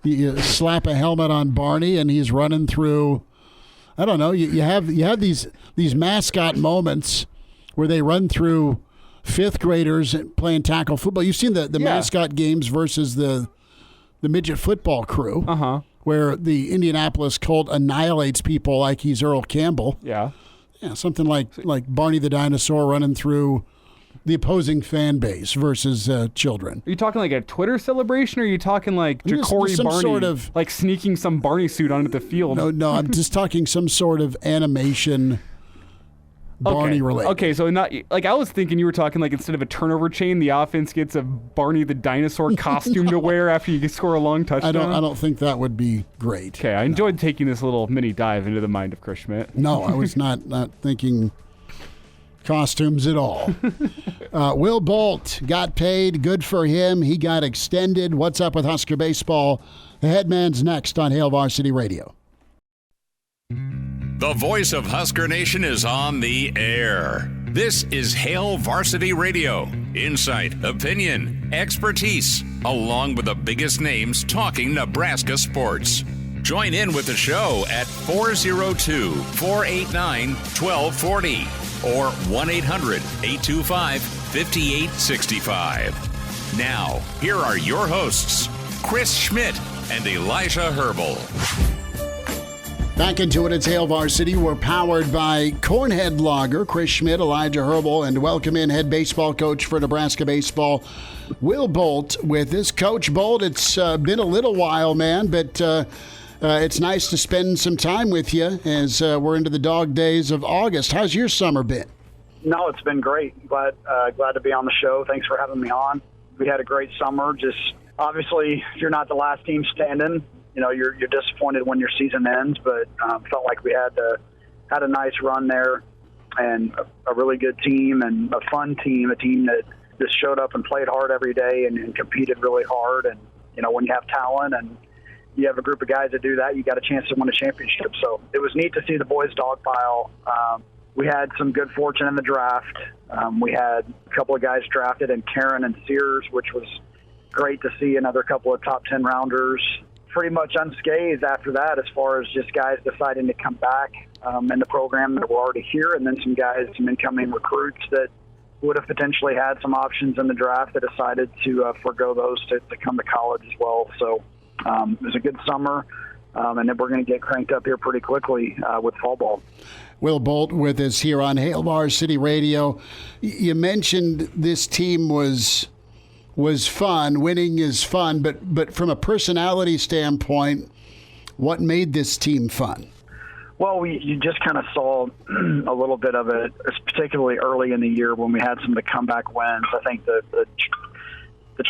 You slap a helmet on Barney and he's running through. I don't know. You have these mascot moments where they run through fifth graders playing tackle football. You've seen the mascot games versus the midget football crew. Where the Indianapolis Colt annihilates people like he's Earl Campbell. Yeah, something like Barney the dinosaur running through the opposing fan base versus children. Are you talking like a Twitter celebration, or are you talking like Ja'Cory Barney, sort of, like sneaking some Barney suit onto the field? No, I'm just talking some sort of animation Barney related. Okay, so not like I was thinking you were talking like instead of a turnover chain, the offense gets a Barney the dinosaur costume to wear after you score a long touchdown. I don't think that would be great. Okay, I enjoyed taking this little mini dive into the mind of Chris Schmidt. No, I was not thinking costumes at all. Will Bolt got paid. Good for him. He got extended. What's up with Husker Baseball? The Headman's next on Hail Varsity Radio. The voice of Husker Nation is on the air. This is Hail Varsity Radio. Insight, opinion, expertise, along with the biggest names talking Nebraska sports. Join in with the show at 402-489-1240 or 1-800-825-5865. Now, here are your hosts, Chris Schmidt and Elijah Herbel. Back into it, it's Hail Varsity. We're powered by Cornhead Lager, Chris Schmidt, Elijah Herbel, and welcome in head baseball coach for Nebraska Baseball, Will Bolt, with us. Coach Bolt, it's been a little while, man, but it's nice to spend some time with you as we're into the dog days of August. How's your summer been? No, it's been great. Glad to be on the show. Thanks for having me on. We had a great summer. Just obviously, if you're not the last team standing, you know, you're disappointed when your season ends, but felt like we had a nice run there and a really good team and a fun team, a team that just showed up and played hard every day and competed really hard. And, you know, when you have talent and you have a group of guys that do that, you got a chance to win a championship. So it was neat to see the boys dogpile. We had some good fortune in the draft. We had a couple of guys drafted in Karen and Sears, which was great to see, another couple of top 10 rounders. Pretty much unscathed after that as far as just guys deciding to come back in the program that were already here, and then some incoming recruits that would have potentially had some options in the draft that decided to forego those to come to college as well. So it was a good summer, and then we're going to get cranked up here pretty quickly with fall ball. Will Bolt with us here on Hail Varsity Radio. You mentioned this team was fun. Winning is fun, but from a personality standpoint, what made this team fun? Well, you just kind of saw a little bit of it, particularly early in the year when we had some of the comeback wins. I think the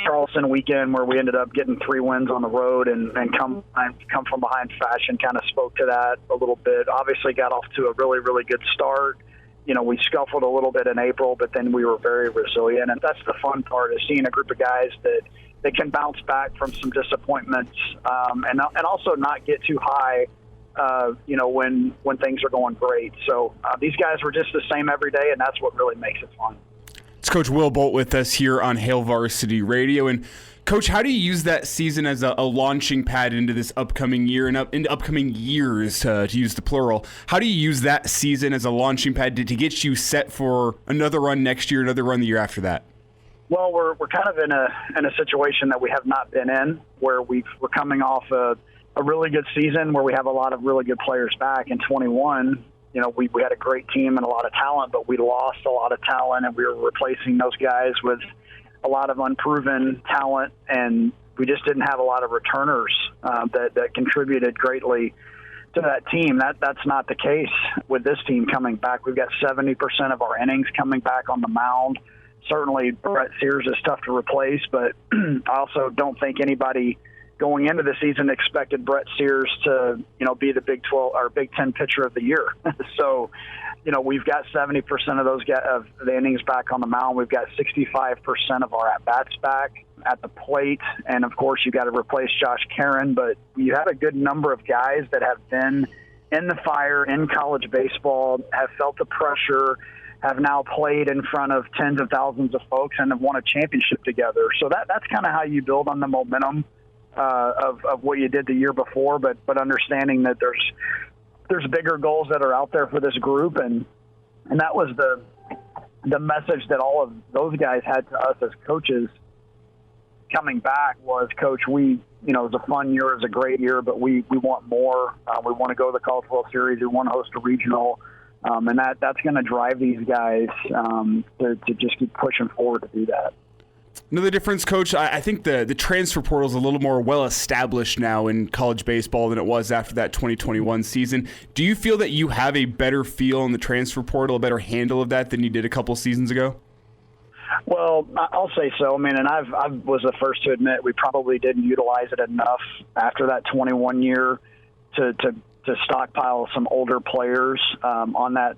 Charleston weekend where we ended up getting 3 wins on the road and come from behind fashion kind of spoke to that a little bit. Obviously got off to a really, really good start. We scuffled a little bit in April, but then we were very resilient. And that's the fun part, is seeing a group of guys that can bounce back from some disappointments and also not get too high when things are going great. So these guys were just the same every day, and that's what really makes it fun. It's Coach Will Bolt with us here on Hail Varsity Radio. And Coach, how do you use that season as a launching pad into this upcoming year and into upcoming years, to use the plural? How do you use that season as a launching pad to get you set for another run next year, another run the year after that? Well, we're kind of in a situation that we have not been in, where we're coming off a really good season where we have a lot of really good players back. In 21, we had a great team and a lot of talent, but we lost a lot of talent, and we were replacing those guys with a lot of unproven talent, and we just didn't have a lot of returners that contributed greatly to that team. That's not the case with this team coming back. We've got 70% of our innings coming back on the mound. Certainly Brett Sears is tough to replace, but I also don't think anybody going into the season expected Brett Sears to, be the Big 12 or Big 10 pitcher of the year. So, we've got 70% of those of the innings back on the mound. We've got 65% of our at-bats back at the plate. And, of course, you got to replace Josh Caron. But you have a good number of guys that have been in the fire in college baseball, have felt the pressure, have now played in front of tens of thousands of folks, and have won a championship together. So that's kind of how you build on the momentum of what you did the year before, but understanding that there's bigger goals that are out there for this group, and that was the message that all of those guys had to us as coaches coming back was, Coach, it was a fun year, it was a great year, but we want more. We want to go to the College World Series, we want to host a regional, and that's going to drive these guys to just keep pushing forward to do that. Another difference, Coach, I think the transfer portal is a little more well-established now in college baseball than it was after that 2021 season. Do you feel that you have a better feel in the transfer portal, a better handle of that than you did a couple seasons ago? Well, I'll say so. I mean, and I was the first to admit we probably didn't utilize it enough after that 21 year to stockpile some older players on that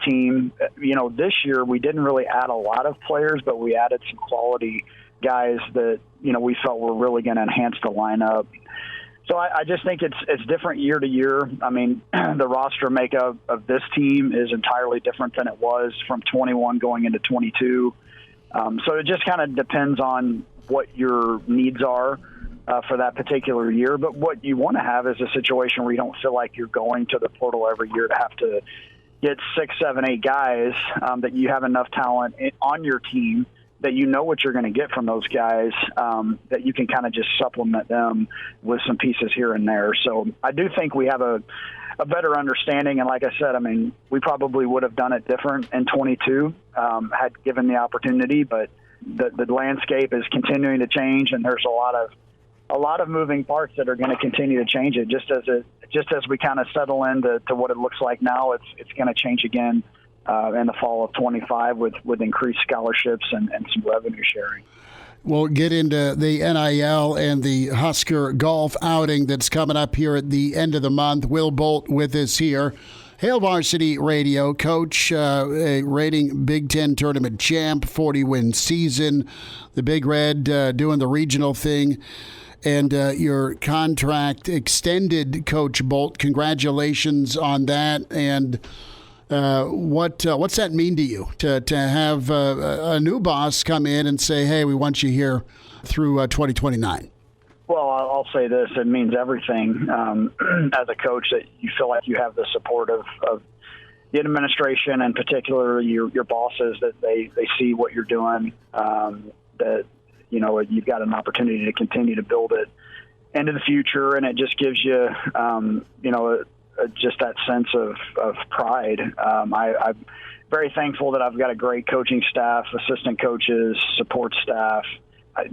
team. This year we didn't really add a lot of players, but we added some quality guys that we felt were really going to enhance the lineup. So I just think it's different year to year. I mean, the roster makeup of this team is entirely different than it was from 21 going into 22. So it just kind of depends on what your needs are for that particular year. But what you want to have is a situation where you don't feel like you're going to the portal every year to have to get 6, 7, 8 guys, that you have enough talent on your team that you know what you're going to get from those guys, that you can kind of just supplement them with some pieces here and there. So I do think we have a better understanding. And like I said, I mean, we probably would have done it different in 22, had given the opportunity, but the landscape is continuing to change, and there's a lot of moving parts that are going to continue to change it. Just as we kind of settle into what it looks like now, it's going to change again in the fall of 25 with increased scholarships and some revenue sharing. We'll get into the NIL and the Husker golf outing that's coming up here at the end of the month. Will Bolt with us here. Hail Varsity Radio, Coach, a reigning Big Ten tournament champ, 40-win season. The Big Red doing the regional thing. And your contract extended, Coach Bolt. Congratulations on that. And what's that mean to you to have a new boss come in and say, hey, we want you here through 2029? Well, I'll say this. It means everything as a coach, that you feel like you have the support of the administration, and particularly your bosses, that they see what you're doing, that you've got an opportunity to continue to build it into the future. And it just gives you, just that sense of pride. I'm very thankful that I've got a great coaching staff, assistant coaches, support staff.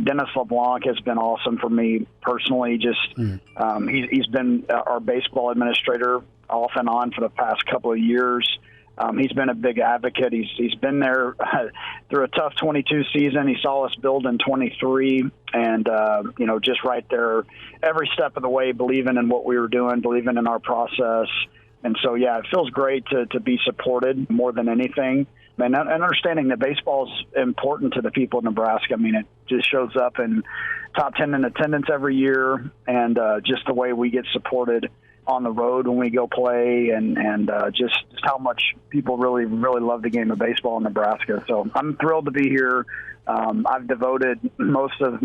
Dennis LeBlanc has been awesome for me personally. He's been our baseball administrator off and on for the past couple of years. He's been a big advocate. He's been there through a tough 22 season. He saw us build in 23, and just right there, every step of the way, believing in what we were doing, believing in our process. And so, yeah, it feels great to be supported more than anything. And understanding that baseball is important to the people of Nebraska. I mean, it just shows up in top 10 in attendance every year, and just the way we get supported on the road when we go play, and just how much people really, really love the game of baseball in Nebraska. So I'm thrilled to be here. I've devoted most of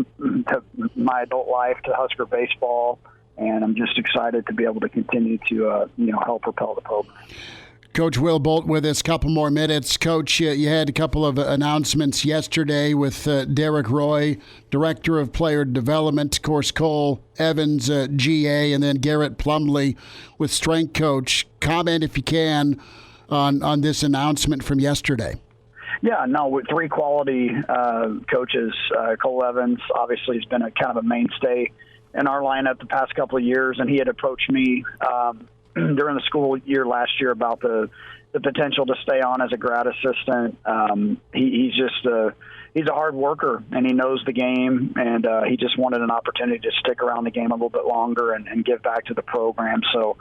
my adult life to Husker baseball, and I'm just excited to be able to continue to help propel the program. Coach Will Bolt with us, couple more minutes. Coach, you had a couple of announcements yesterday with Derek Roy, Director of Player Development, of course, Cole Evans, GA, and then Garrett Plumley with Strength Coach. Comment, if you can, on this announcement from yesterday. Yeah, no, with 3 quality coaches. Cole Evans obviously has been a kind of a mainstay in our lineup the past couple of years, and he had approached me during the school year last year about the potential to stay on as a grad assistant. He's a hard worker, and he knows the game, and he just wanted an opportunity to stick around the game a little bit longer and give back to the program. So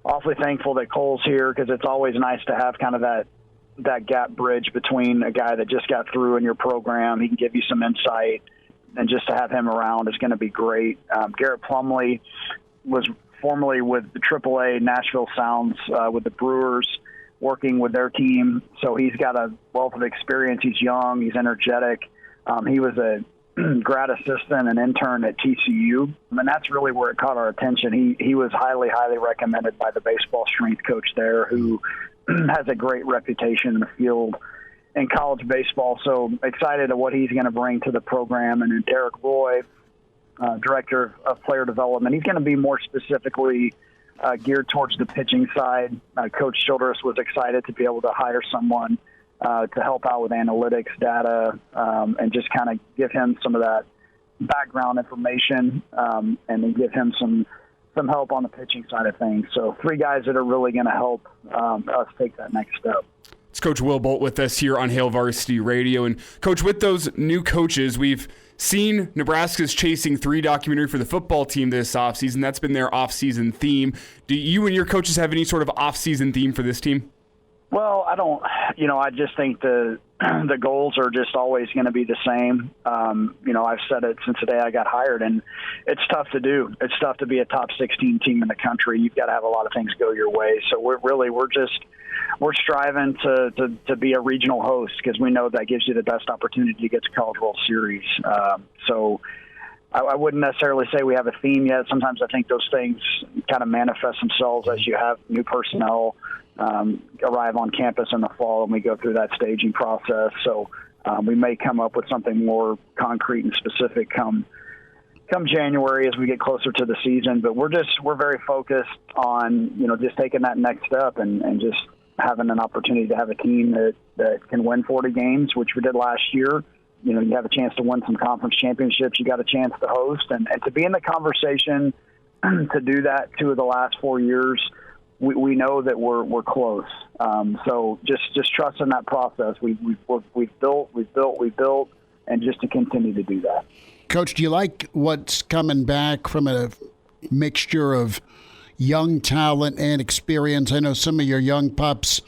awfully thankful that Cole's here, because it's always nice to have kind of that gap bridge between a guy that just got through in your program. He can give you some insight, and just to have him around is going to be great. Garrett Plumley was formerly with the AAA Nashville Sounds with the Brewers, working with their team. So he's got a wealth of experience. He's young. He's energetic. He was a grad assistant and intern at TCU, and that's really where it caught our attention. He was highly, highly recommended by the baseball strength coach there, who has a great reputation in the field in college baseball. So excited at what he's going to bring to the program. And then Derek Roy, Director of Player Development. He's going to be more specifically geared towards the pitching side. Coach Childress was excited to be able to hire someone to help out with analytics, data, and just kind of give him some of that background information, and then give him some help on the pitching side of things. So 3 guys that are really going to help us take that next step. It's Coach Will Bolt with us here on Hail Varsity Radio. And, Coach, with those new coaches, we've seen Nebraska's Chasing 3 documentary for the football team this offseason. That's been their offseason theme. Do you and your coaches have any sort of offseason theme for this team? Well, I don't. I just think the goals are just always going to be the same. I've said it since the day I got hired, and it's tough to do. It's tough to be a top 16 team in the country. You've got to have a lot of things go your way. So we're striving to be a regional host, because we know that gives you the best opportunity to get to College World Series. So I wouldn't necessarily say we have a theme yet. Sometimes I think those things kind of manifest themselves as you have new personnel arrive on campus in the fall, and we go through that staging process. So we may come up with something more concrete and specific come January as we get closer to the season. But we're very focused on just taking that next step and just having an opportunity to have a team that can win 40 games, which we did last year. You have a chance to win some conference championships. You got a chance to host, and to be in the conversation to do that 2 of the last 4 years. We know that we're close. So just trust in that process. We've built, and just to continue to do that. Coach, do you like what's coming back from a mixture of young talent and experience? I know some of your young pups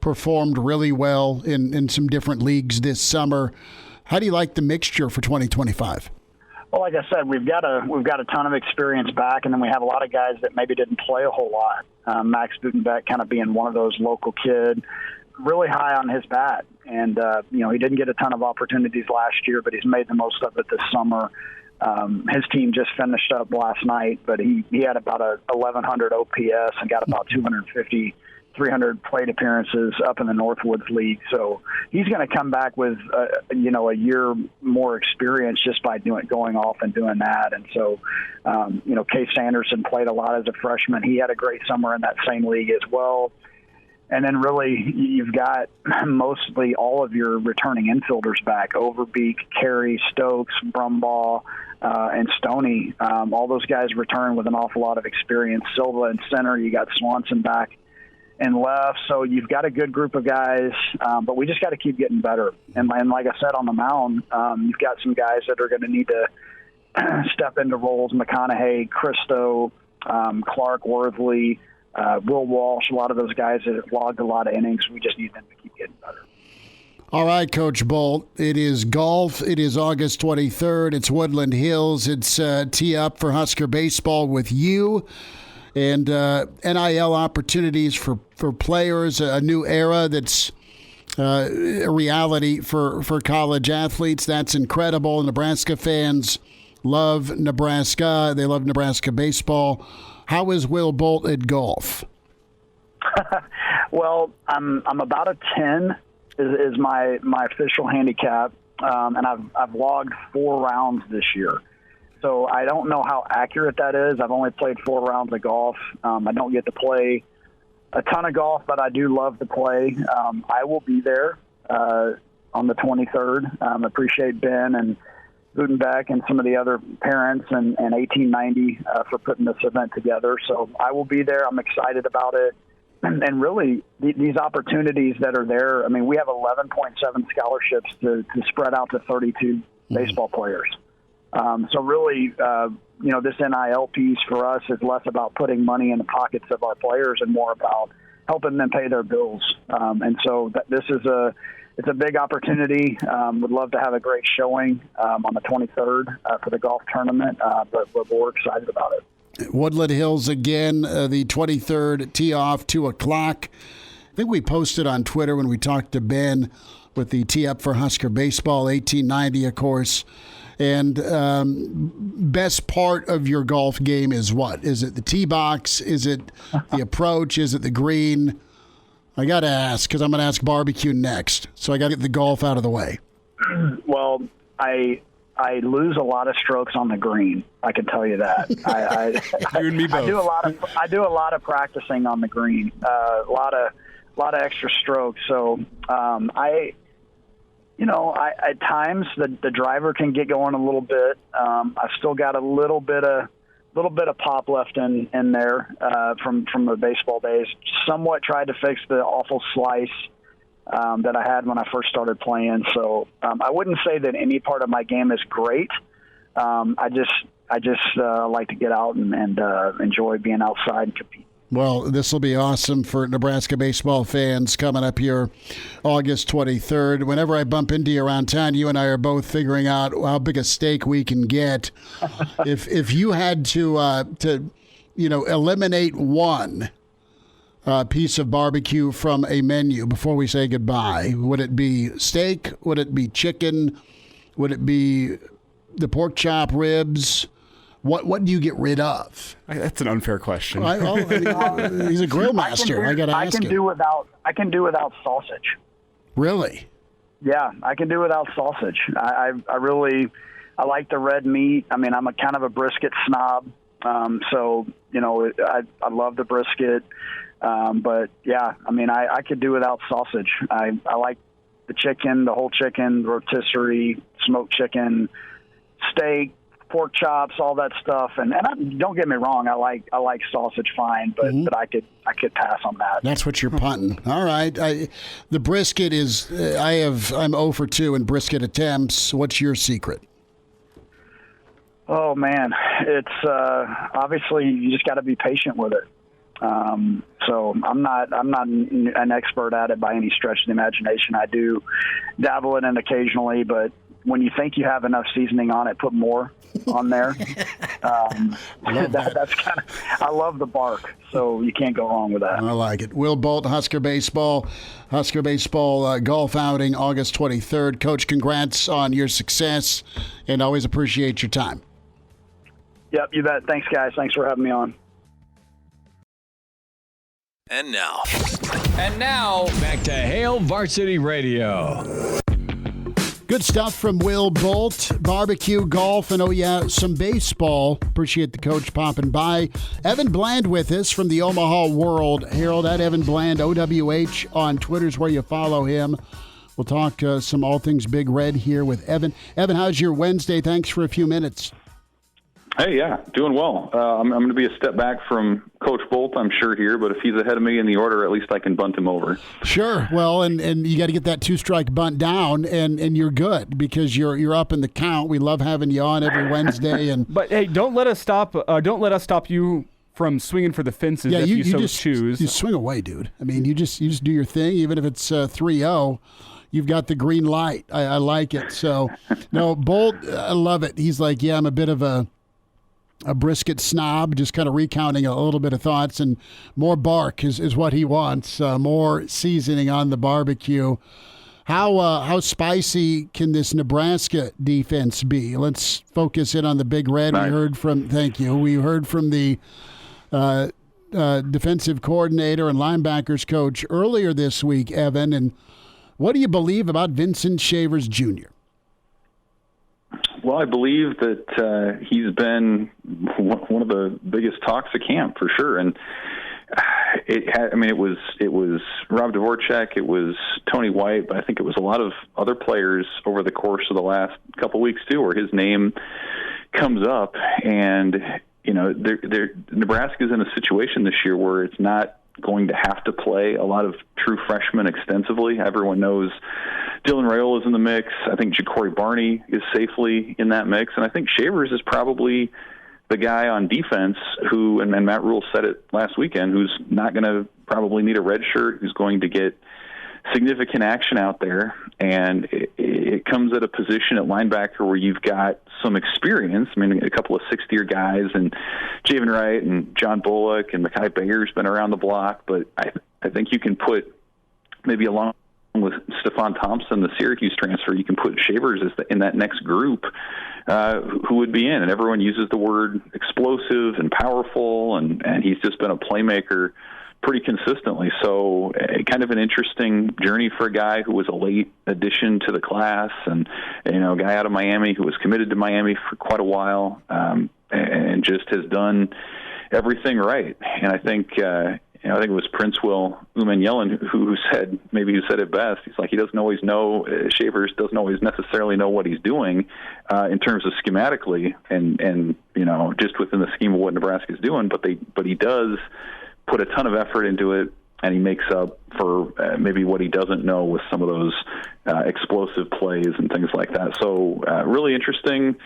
performed really well in some different leagues this summer. How do you like the mixture for 2025? Well, like I said, we've got a ton of experience back, and then we have a lot of guys that maybe didn't play a whole lot. Max Butenbeck kind of being one of those local kid, really high on his bat. And, he didn't get a ton of opportunities last year, but he's made the most of it this summer. His team just finished up last night, but he had about a 1,100 OPS and got about 250, 300 plate appearances up in the Northwoods League. So he's going to come back with, a year more experience just by going off and doing that. And so, Case Sanderson played a lot as a freshman. He had a great summer in that same league as well. And then really you've got mostly all of your returning infielders back: Overbeek, Carey, Stokes, Brumbaugh, and Stoney. All those guys return with an awful lot of experience. Silva in center, you got Swanson back and left. So you've got a good group of guys, but we just got to keep getting better. And like I said, on the mound, you've got some guys that are going to need to step into roles: McConaughey, Christo, Clark, Worthley, Will Walsh, a lot of those guys that have logged a lot of innings. We just need them to keep getting better. All right, Coach Bolt. It is golf. It is August 23rd. It's Woodland Hills. It's tee up for Husker Baseball with you, and NIL opportunities for players, a new era that's a reality for college athletes. That's incredible. Nebraska fans love Nebraska. They love Nebraska baseball. How is Will Bolt at golf? Well, I'm about a 10 is my official handicap, and I've logged 4 rounds this year. So I don't know how accurate that is. I've only played 4 rounds of golf. I don't get to play a ton of golf, but I do love to play. I will be there on the 23rd. Appreciate Ben and Budenbeck and some of the other parents and 1890 for putting this event together. So I will be there. I'm excited about it. And really, these opportunities that are there, I mean, we have 11.7 scholarships to spread out to 32 baseball players. So really, this NIL piece for us is less about putting money in the pockets of our players and more about helping them pay their bills. And so this is it's a big opportunity. Would love to have a great showing on the 23rd for the golf tournament, but we're excited about it. Woodland Hills again, the 23rd, tee off 2 o'clock. I think we posted on Twitter when we talked to Ben with the tee up for Husker Baseball, 1890, of course. And best part of your golf game is what? Is it the tee box? Is it the approach? Is it the green? I got to ask, because I'm going to ask barbecue next. So I got to get the golf out of the way. Well, I lose a lot of strokes on the green. I can tell you that. You and me both. I do a lot of practicing on the green. A lot of extra strokes. So at times the driver can get going a little bit. I've still got a little bit of pop left in there from the baseball days. Somewhat tried to fix the awful slice that I had when I first started playing. So I wouldn't say that any part of my game is great. I just like to get out and enjoy being outside and compete. Well, this will be awesome for Nebraska baseball fans coming up here August 23rd. Whenever I bump into you around town, you and I are both figuring out how big a steak we can get. If you had to eliminate one piece of barbecue from a menu before we say goodbye, would it be steak? Would it be chicken? Would it be the pork chop, ribs? What do you get rid of? That's an unfair question. He's a grill master. I got to ask him. I can do without sausage. Really? Yeah, I can do without sausage. I like the red meat. I mean, I'm a kind of a brisket snob. So I love the brisket. But yeah, I mean, I could do without sausage. I like the chicken, the whole chicken, rotisserie, smoked chicken, steak, pork chops, all that stuff. And don't get me wrong, I like sausage fine, but I could pass on that. That's what you're punting. All right. The brisket is I'm 0 for 2 in brisket attempts. What's your secret? Oh man, it's obviously you just got to be patient with it. So I'm not an expert at it by any stretch of the imagination. I do dabble in it occasionally, but when you think you have enough seasoning on it, put more on there. That's kind of, I love the bark, so you can't go wrong with that. I like it. Will Bolt, Husker Baseball golf outing August 23rd. Coach, congrats on your success, and always appreciate your time. Yep, you bet. Thanks, guys. Thanks for having me on. And now, back to Hail Varsity Radio. Good stuff from Will Bolt. Barbecue, golf, and some baseball. Appreciate the coach popping by. Evan Bland with us from the Omaha World Herald. At Evan Bland, OWH on Twitter is where you follow him. We'll talk some all things Big Red here with Evan. Evan, how's your Wednesday? Thanks for a few minutes. Hey, yeah, doing well. I'm going to be a step back from Coach Bolt, I'm sure, here, but if he's ahead of me in the order, at least I can bunt him over. Sure. Well, and you got to get that two-strike bunt down, and you're good because you're up in the count. We love having you on every Wednesday. But hey, don't let us stop you from swinging for the fences if you so choose. You swing away, dude. I mean, you just do your thing, even if it's 3-0. You've got the green light. I like it. So, no, Bolt, I love it. He's like, yeah, I'm a bit of a brisket snob, just kind of recounting a little bit of thoughts, and more bark is what he wants, more seasoning on the barbecue. How spicy can this Nebraska defense be? Let's focus in on the Big Red. Nice. We heard from the defensive coordinator and linebackers coach earlier this week, Evan, and what do you believe about Vincent Shavers Jr.? Well, I believe that he's been one of the biggest talks of camp for sure, and it was Rob Dvorak, it was Tony White, but I think it was a lot of other players over the course of the last couple of weeks too, where his name comes up, and Nebraska's in a situation this year where it's not going to have to play a lot of true freshmen extensively. Everyone knows Dylan Raiola's in the mix. I think Ja'Cory Barney is safely in that mix. And I think Shavers is probably the guy on defense who, and Matt Rule said it last weekend, who's not going to probably need a red shirt, who's going to get significant action out there. And it comes at a position at linebacker where you've got some experience. I mean, a couple of sixth-year guys, and Javen Wright and John Bullock and Mekhi Bayer's been around the block. But I think you can put, maybe along with Stephon Thompson, the Syracuse transfer, you can put Shavers in that next group who would be in. And everyone uses the word explosive and powerful, and he's just been a playmaker pretty consistently. So kind of an interesting journey for a guy who was a late addition to the class, and a guy out of Miami who was committed to Miami for quite a while, and just has done everything right. And I think I think it was Prince Will Umanyalan who said it best. He's like, he doesn't always know, Shavers doesn't always necessarily know what he's doing in terms of schematically and just within the scheme of what Nebraska's doing, but he does put a ton of effort into it, and he makes up for maybe what he doesn't know with some of those explosive plays and things like that. So really interesting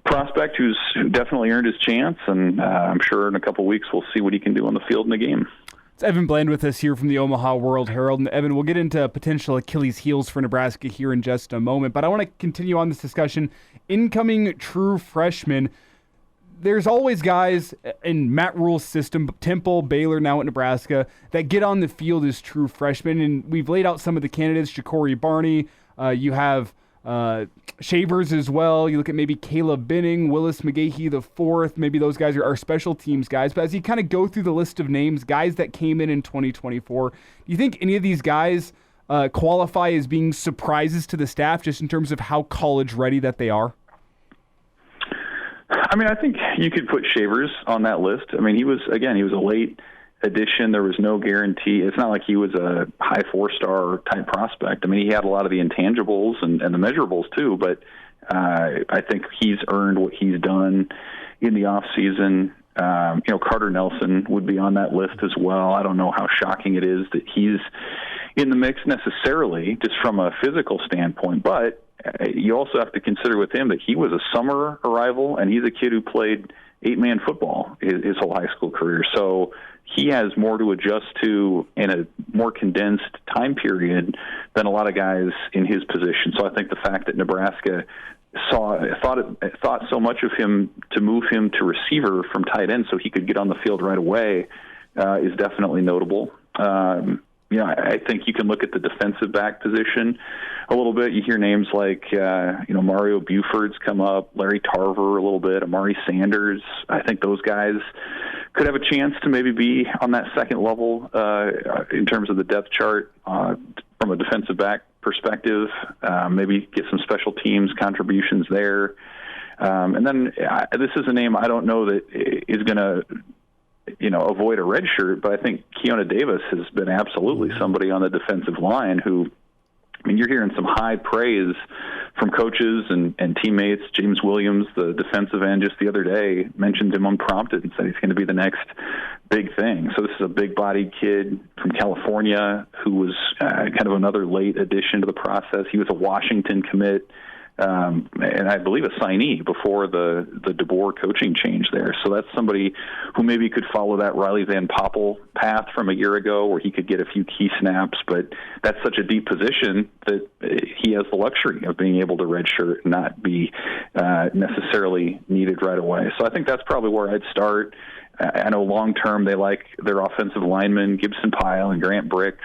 prospect who definitely earned his chance, and I'm sure in a couple of weeks we'll see what he can do on the field in the game. It's Evan Bland with us here from the Omaha World Herald. And Evan, we'll get into potential Achilles heels for Nebraska here in just a moment, but I want to continue on this discussion. Incoming true freshmen. There's always guys in Matt Rule's system, Temple, Baylor, now at Nebraska, that get on the field as true freshmen. And we've laid out some of the candidates, Ja'Cory Barney. You have Shavers as well. You look at maybe Caleb Benning, Willis McGahee the fourth. Maybe those guys are special teams guys. But as you kind of go through the list of names, guys that came in 2024, do you think any of these guys qualify as being surprises to the staff just in terms of how college ready that they are? I mean, I think you could put Shavers on that list. I mean, he was a late addition. There was no guarantee. It's not like he was a high 4-star type prospect. I mean, he had a lot of the intangibles and the measurables too, but I think he's earned what he's done in the offseason. Carter Nelson would be on that list as well. I don't know how shocking it is that he's in the mix necessarily just from a physical standpoint, but you also have to consider with him that he was a summer arrival, and he's a kid who played 8-man football his whole high school career. So he has more to adjust to in a more condensed time period than a lot of guys in his position. So I think the fact that Nebraska thought so much of him to move him to receiver from tight end so he could get on the field right away is definitely notable. I think you can look at the defensive back position a little bit. You hear names like, Mario Buford's come up, Larry Tarver a little bit, Amari Sanders. I think those guys could have a chance to maybe be on that second level in terms of the depth chart. from a defensive back perspective, maybe get some special teams contributions there. And then this is a name I don't know that is going to, avoid a red shirt, but I think Keona Davis has been absolutely somebody on the defensive line who, you're hearing some high praise from coaches and teammates. James Williams, the defensive end, just the other day mentioned him unprompted and said he's going to be the next big thing. So this is a big-bodied kid from California who was kind of another late addition to the process. He was a Washington commit, and I believe a signee before the DeBoer coaching change there. So that's somebody who maybe could follow that Riley Van Poppel path from a year ago where he could get a few key snaps, but that's such a deep position that he has the luxury of being able to redshirt and not be necessarily needed right away. So I think that's probably where I'd start. I know long-term they like their offensive linemen, Gibson Pyle and Grant Bricks.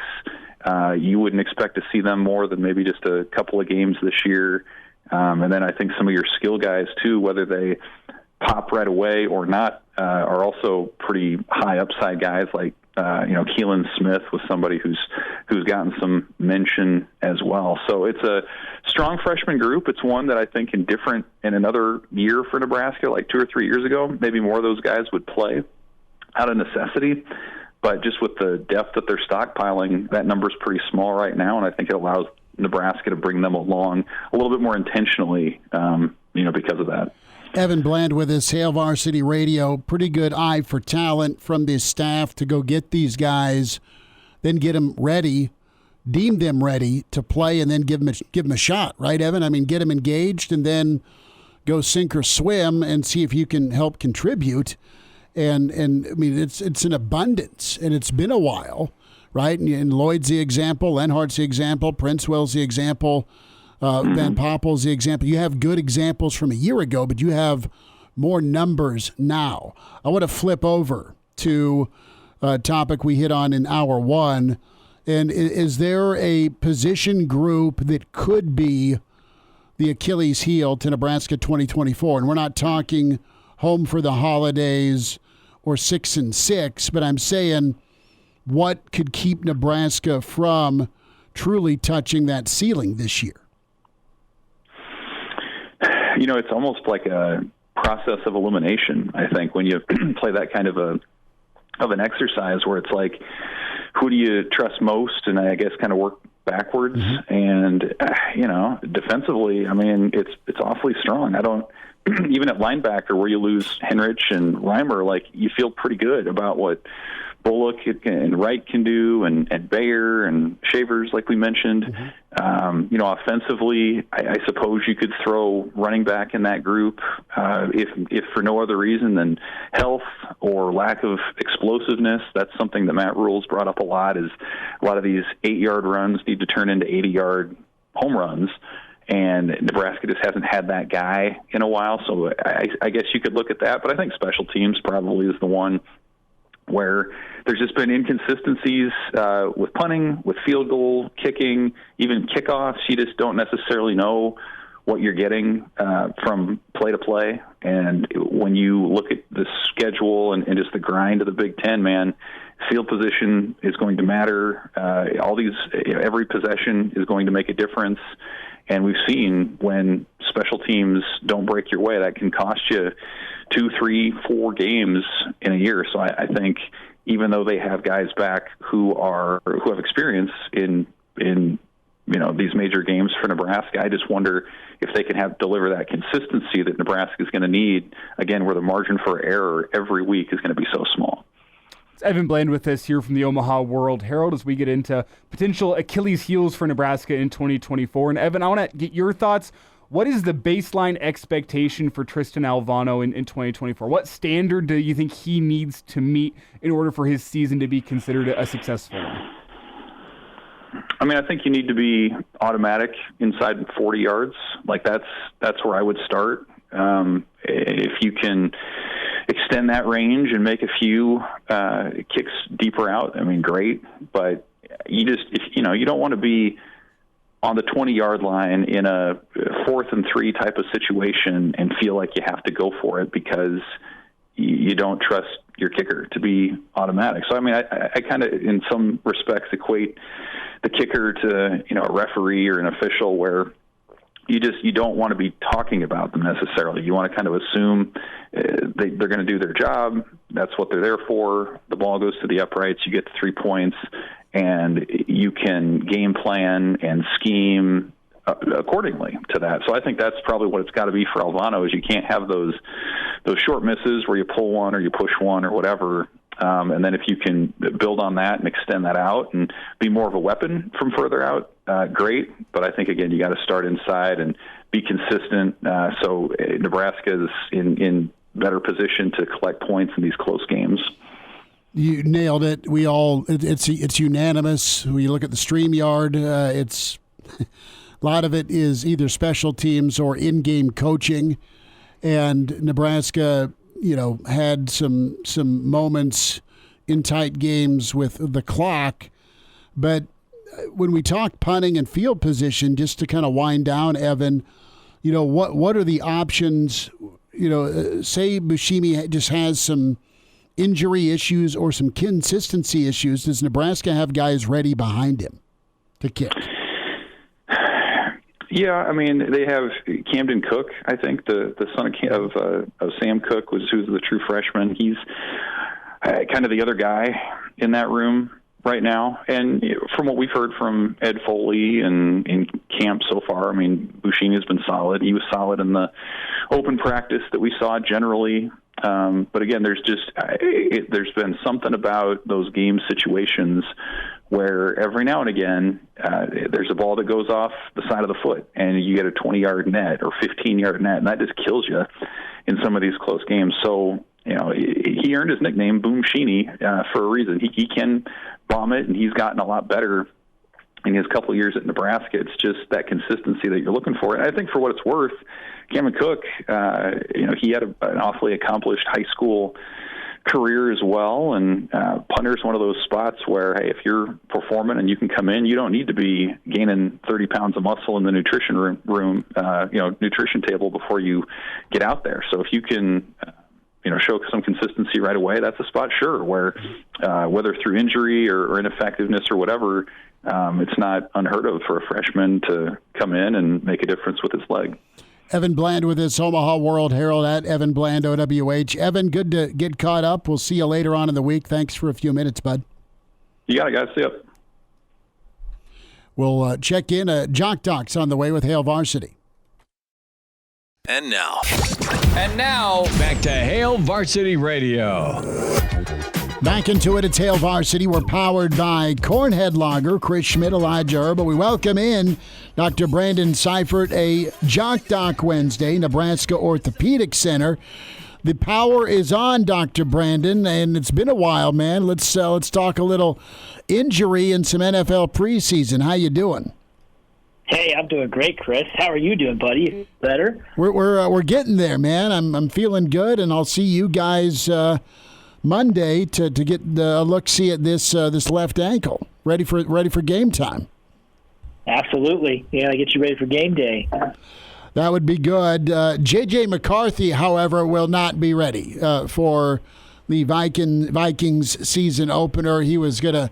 You wouldn't expect to see them more than maybe just a couple of games this year. And then I think some of your skill guys, too, whether they pop right away or not, are also pretty high upside guys like, Keelan Smith was somebody who's gotten some mention as well. So it's a strong freshman group. It's one that I think in another year for Nebraska, like 2 or 3 years ago, maybe more of those guys would play out of necessity. But just with the depth that they're stockpiling, that number's pretty small right now, and I think it allows Nebraska to bring them along a little bit more intentionally, because of that. Evan Bland with us, Hail Varsity Radio. Pretty good eye for talent from this staff to go get these guys, then get them ready, deem them ready to play, and then give them a shot, right, Evan? Get them engaged and then go sink or swim and see if you can help contribute. And it's an abundance, and it's been a while. Right, and Lloyd's the example, Lenhart's the example, Princewell's the example, Van Poppel's the example. You have good examples from a year ago, but you have more numbers now. I want to flip over to a topic we hit on in hour one. And is there a position group that could be the Achilles heel to Nebraska 2024? And we're not talking home for the holidays or 6-6, but I'm saying, what could keep Nebraska from truly touching that ceiling this year? It's almost like a process of elimination, I think, when you play that kind of an exercise where it's like, who do you trust most? And I guess kind of work backwards. And, defensively, it's awfully strong. I don't, even at linebacker where you lose Henrich and Reimer, you feel pretty good about what Bullock and Wright can do, and Bayer and Shavers, like we mentioned. Offensively, I suppose you could throw running back in that group, if for no other reason than health or lack of explosiveness. That's something that Matt Rule's brought up a lot, is a lot of these 8-yard runs need to turn into 80-yard home runs. And Nebraska just hasn't had that guy in a while. So I guess you could look at that, but I think special teams probably is the one where there's just been inconsistencies with punting, with field goal kicking, even kickoffs. You just don't necessarily know what you're getting from play to play. And when you look at the schedule and just the grind of the Big Ten, man, field position is going to matter. Every possession is going to make a difference. And we've seen when special teams don't break your way, that can cost you 2, 3, 4 games in a year. So I think even though they have guys back who have experience in these major games for Nebraska, I just wonder if they can deliver that consistency that Nebraska is going to need, again, where the margin for error every week is going to be so small. Evan Bland with us here from the Omaha World Herald as we get into potential Achilles heels for Nebraska in 2024. And Evan, I want to get your thoughts. What is the baseline expectation for Tristan Alvano in 2024? What standard do you think he needs to meet in order for his season to be considered a successful one? I think you need to be automatic inside 40 yards. That's where I would start. If you can extend that range and make a few kicks deeper out, great. But you don't want to be on the 20-yard line in a 4th and 3 type of situation and feel like you have to go for it, because you don't trust your kicker to be automatic. So, I mean, I kind of, in some respects, equate the kicker to, a referee or an official where you don't want to be talking about them necessarily. You want to kind of assume they're going to do their job. That's what they're there for. The ball goes to the uprights. You get the 3 points, and you can game plan and scheme accordingly to that. So I think that's probably what it's got to be for Alvano, is you can't have those short misses where you pull one or you push one or whatever. And then if you can build on that and extend that out and be more of a weapon from further out, great. But I think, again, you got to start inside and be consistent. So Nebraska is in better position to collect points in these close games. You nailed it. It's unanimous. When you look at the StreamYard, it's a lot of it is either special teams or in-game coaching. And Nebraska, had some moments in tight games with the clock. But when we talk punting and field position, just to kind of wind down, Evan, what are the options? Say Buscemi just has some injury issues or some consistency issues. Does Nebraska have guys ready behind him to kick? Yeah, I mean, they have Camden Cook, I think, the son of Sam Cook, who's the true freshman. He's kind of the other guy in that room right now. And from what we've heard from Ed Foley and in camp so far, I mean, Buscemi has been solid. He was solid in the open practice that we saw generally. But again, there's been something about those game situations where every now and again there's a ball that goes off the side of the foot and you get a 20-yard net or 15-yard net, and that just kills you in some of these close games. So, he earned his nickname, Boom Sheeny, for a reason. He can bomb it, and he's gotten a lot better in his couple of years at Nebraska. It's just that consistency that you're looking for. And I think for what it's worth, Cameron Cook, he had an awfully accomplished high school career as well, and punter's one of those spots where, hey, if you're performing and you can come in, you don't need to be gaining 30 pounds of muscle in the nutrition room, nutrition table before you get out there. So if you can show some consistency right away, that's a spot, sure, where whether through injury or ineffectiveness or whatever, it's not unheard of for a freshman to come in and make a difference with his leg. Evan Bland with his Omaha World Herald at Evan Bland, OWH. Evan, good to get caught up. We'll see you later on in the week. Thanks for a few minutes, bud. You got it, guys. See ya. We'll check in. Jock Doc's on the way with Hail Varsity. And now, back to Hail Varsity Radio. Back into it. It's Hail Varsity. We're powered by Cornhead Lager, Chris Schmidt, Elijah Herbel. We welcome in Dr. Brandon Seifert, a Jock Doc Wednesday, Nebraska Orthopedic Center. The power is on, Dr. Brandon, and it's been a while, man. Let's talk a little injury and some NFL preseason. How you doing? Hey, I'm doing great, Chris. How are you doing, buddy? Better? We're getting there, man. I'm feeling good, and I'll see you guys Monday to get a look-see at this left ankle. Ready for game time. Absolutely. Yeah, get you ready for game day. That would be good. JJ McCarthy, however, will not be ready for the Vikings season opener. He was going to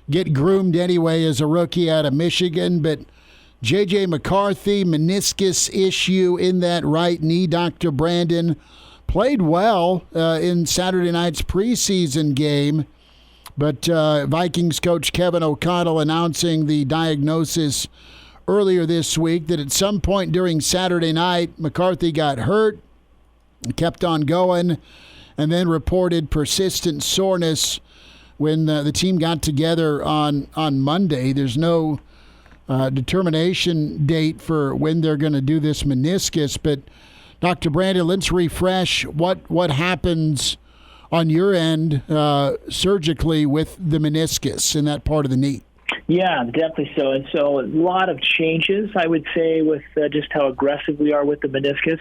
get groomed anyway as a rookie out of Michigan, but JJ McCarthy, meniscus issue in that right knee. Dr. Brandon played well in Saturday night's preseason game, but Vikings coach Kevin O'Connell announcing the diagnosis earlier this week that at some point during Saturday night, McCarthy got hurt, kept on going, and then reported persistent soreness when the team got together on Monday. There's no determination date for when they're going to do this meniscus, but Dr. Brandon, let's refresh what happens on your end surgically with the meniscus in that part of the knee. Yeah, definitely so. And so a lot of changes, I would say, with just how aggressive we are with the meniscus.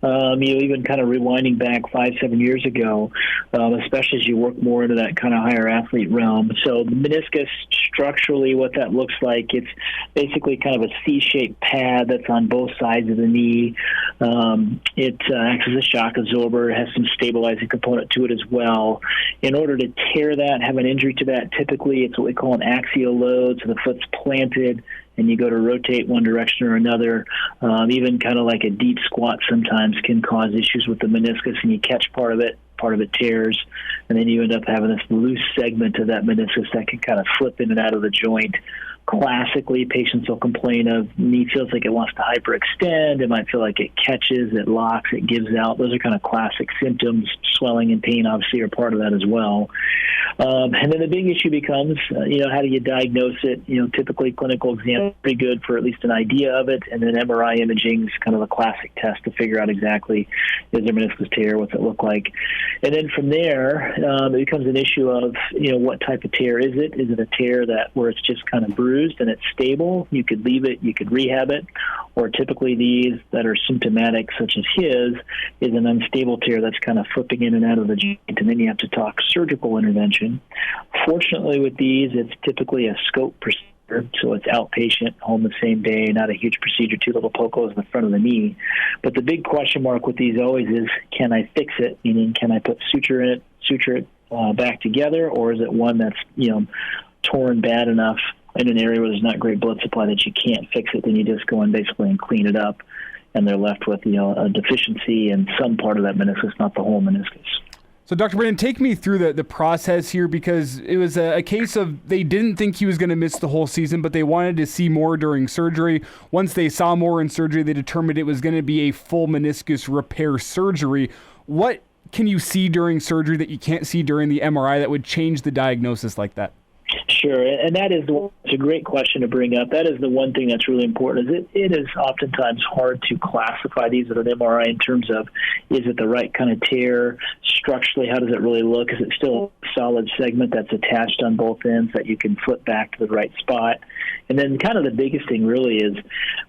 Even kind of rewinding back 5-7 years ago, especially as you work more into that kind of higher athlete realm. So the meniscus, structurally, what that looks like, it's basically kind of a C-shaped pad that's on both sides of the knee. It acts as a shock absorber. It has some stabilizing component to it as well. In order to tear that, have an injury to that, typically it's what we call an axial load, so the foot's planted, and you go to rotate one direction or another. Even kind of like a deep squat sometimes can cause issues with the meniscus, and you catch part of it tears, and then you end up having this loose segment of that meniscus that can kind of flip in and out of the joint. Classically, patients will complain of knee feels like it wants to hyperextend. It might feel like it catches, it locks, it gives out. Those are kind of classic symptoms. Swelling and pain obviously are part of that as well. And then the big issue becomes, how do you diagnose it? Typically clinical exam is pretty good for at least an idea of it, and then MRI imaging is kind of a classic test to figure out exactly, is there meniscus tear, what's it look like? And then from there, it becomes an issue of, what type of tear is it? Is it a tear where it's just kind of bruised and it's stable? You could leave it, you could rehab it, or typically these that are symptomatic, such as his, is an unstable tear that's kind of flipping in and out of the joint, and then you have to talk surgical intervention. Fortunately with these, it's typically a scope procedure, so it's outpatient, home the same day, not a huge procedure, 2 little poke holes in the front of the knee. But the big question mark with these always is, can I fix it? Meaning, can I put suture in it, suture it back together, or is it one that's, torn bad enough in an area where there's not great blood supply that you can't fix it? Then you just go in basically and clean it up, and they're left with, a deficiency in some part of that meniscus, not the whole meniscus. So, Dr. Brandon, take me through the process here, because it was a case of they didn't think he was going to miss the whole season, but they wanted to see more during surgery. Once they saw more in surgery, they determined it was going to be a full meniscus repair surgery. What can you see during surgery that you can't see during the MRI that would change the diagnosis like that? Sure, and it's a great question to bring up. That is the one thing that's really important. It is oftentimes hard to classify these with an MRI in terms of, is it the right kind of tear? Structurally, how does it really look? Is it still a solid segment that's attached on both ends that you can flip back to the right spot? And then kind of the biggest thing really is,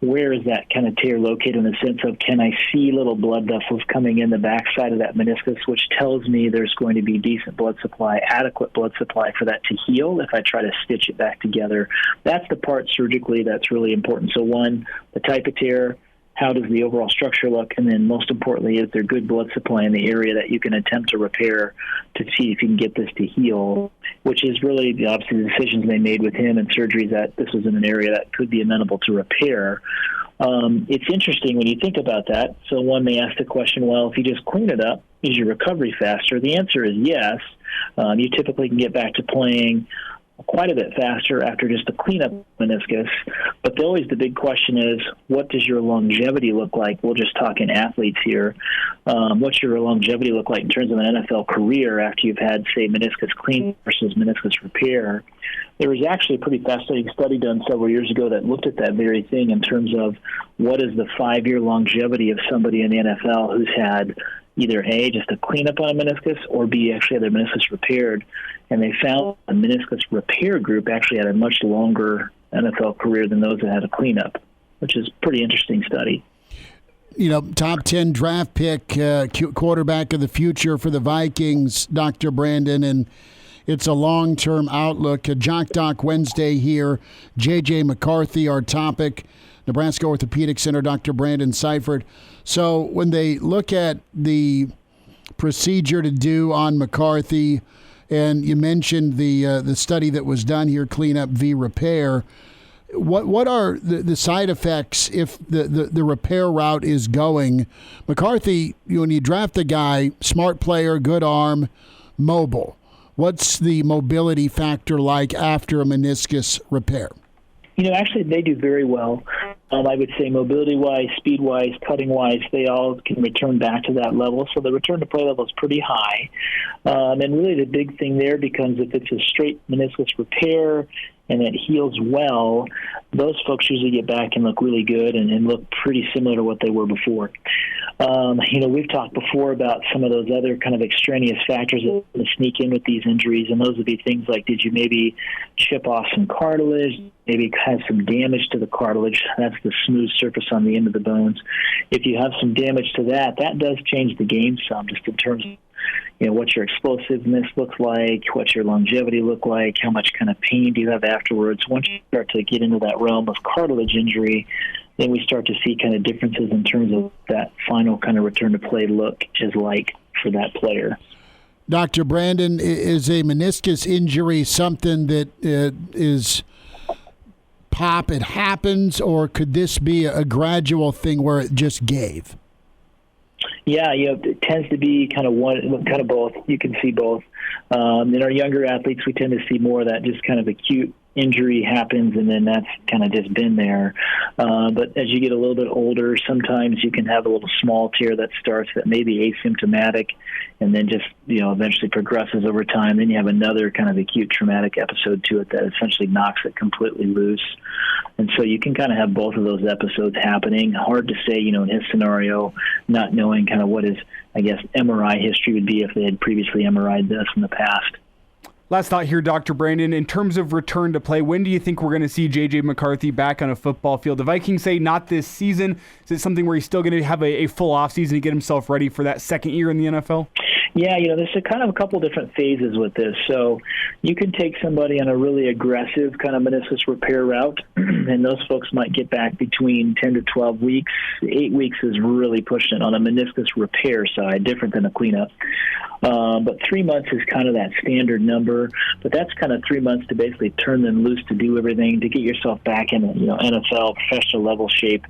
where is that kind of tear located, in the sense of, can I see little blood vessels coming in the backside of that meniscus, which tells me there's going to be decent blood supply, adequate blood supply for that to heal if I try to stitch it back together. That's the part surgically that's really important. So one, the type of tear, how does the overall structure look, and then most importantly, is there good blood supply in the area that you can attempt to repair to see if you can get this to heal, which is really obviously the decisions they made with him and surgeries, that this was in an area that could be amenable to repair. It's interesting when you think about that. So one may ask the question, well, if you just clean it up, is your recovery faster? The answer is yes. You typically can get back to playing quite a bit faster after just a cleanup meniscus. But always the big question is, what does your longevity look like? We'll just talk in athletes here. What's your longevity look like in terms of an NFL career after you've had, say, meniscus clean versus meniscus repair? There was actually a pretty fascinating study done several years ago that looked at that very thing in terms of what is the 5-year longevity of somebody in the NFL who's had either A, just a cleanup on a meniscus, or B, actually had their meniscus repaired. And they found the meniscus repair group actually had a much longer NFL career than those that had a cleanup, which is a pretty interesting study. Top 10 draft pick, quarterback of the future for the Vikings, Dr. Brandon, and it's a long-term outlook. Jock Doc Wednesday here. JJ McCarthy, our topic. Nebraska Orthopedic Center, Dr. Brandon Seifert. So when they look at the procedure to do on McCarthy, and you mentioned the study that was done here, cleanup v. repair, what are the side effects if the repair route is going? McCarthy, when you draft a guy, smart player, good arm, mobile, what's the mobility factor like after a meniscus repair? Actually, they do very well. I would say mobility-wise, speed-wise, cutting-wise, they all can return back to that level. So the return to play level is pretty high. And really the big thing there becomes if it's a straight meniscus repair and it heals well, those folks usually get back and look really good and look pretty similar to what they were before. We've talked before about some of those other kind of extraneous factors that sneak in with these injuries, and those would be things like, did you maybe chip off some cartilage, maybe have some damage to the cartilage? That's the smooth surface on the end of the bones. If you have some damage to that, that does change the game some, just in terms of what your explosiveness looks like, what your longevity look like, how much kind of pain do you have afterwards. Once you start to get into that realm of cartilage injury, then we start to see kind of differences in terms of that final kind of return to play look is like for that player. Dr. Brandon, is a meniscus injury something that is pop, it happens, or could this be a gradual thing where it just gave? Yeah, it tends to be kind of both. You can see both. In our younger athletes, we tend to see more of that just kind of acute injury happens, and then that's kind of just been there. But as you get a little bit older, sometimes you can have a little small tear that starts that may be asymptomatic and then just, eventually progresses over time. Then you have another kind of acute traumatic episode to it that essentially knocks it completely loose. And so you can kind of have both of those episodes happening. Hard to say, in his scenario, not knowing kind of what his, MRI history would be if they had previously MRI'd this in the past. Last thought here, Dr. Brandon. In terms of return to play, when do you think we're going to see JJ McCarthy back on a football field? The Vikings say not this season. Is it something where he's still going to have a full offseason to get himself ready for that second year in the NFL? Yeah, there's a couple different phases with this. So you can take somebody on a really aggressive kind of meniscus repair route, and those folks might get back between 10 to 12 weeks. 8 weeks is really pushing it on a meniscus repair side, different than a cleanup. But 3 months is kind of that standard number. But that's kind of 3 months to basically turn them loose to do everything, to get yourself back in NFL professional level shape.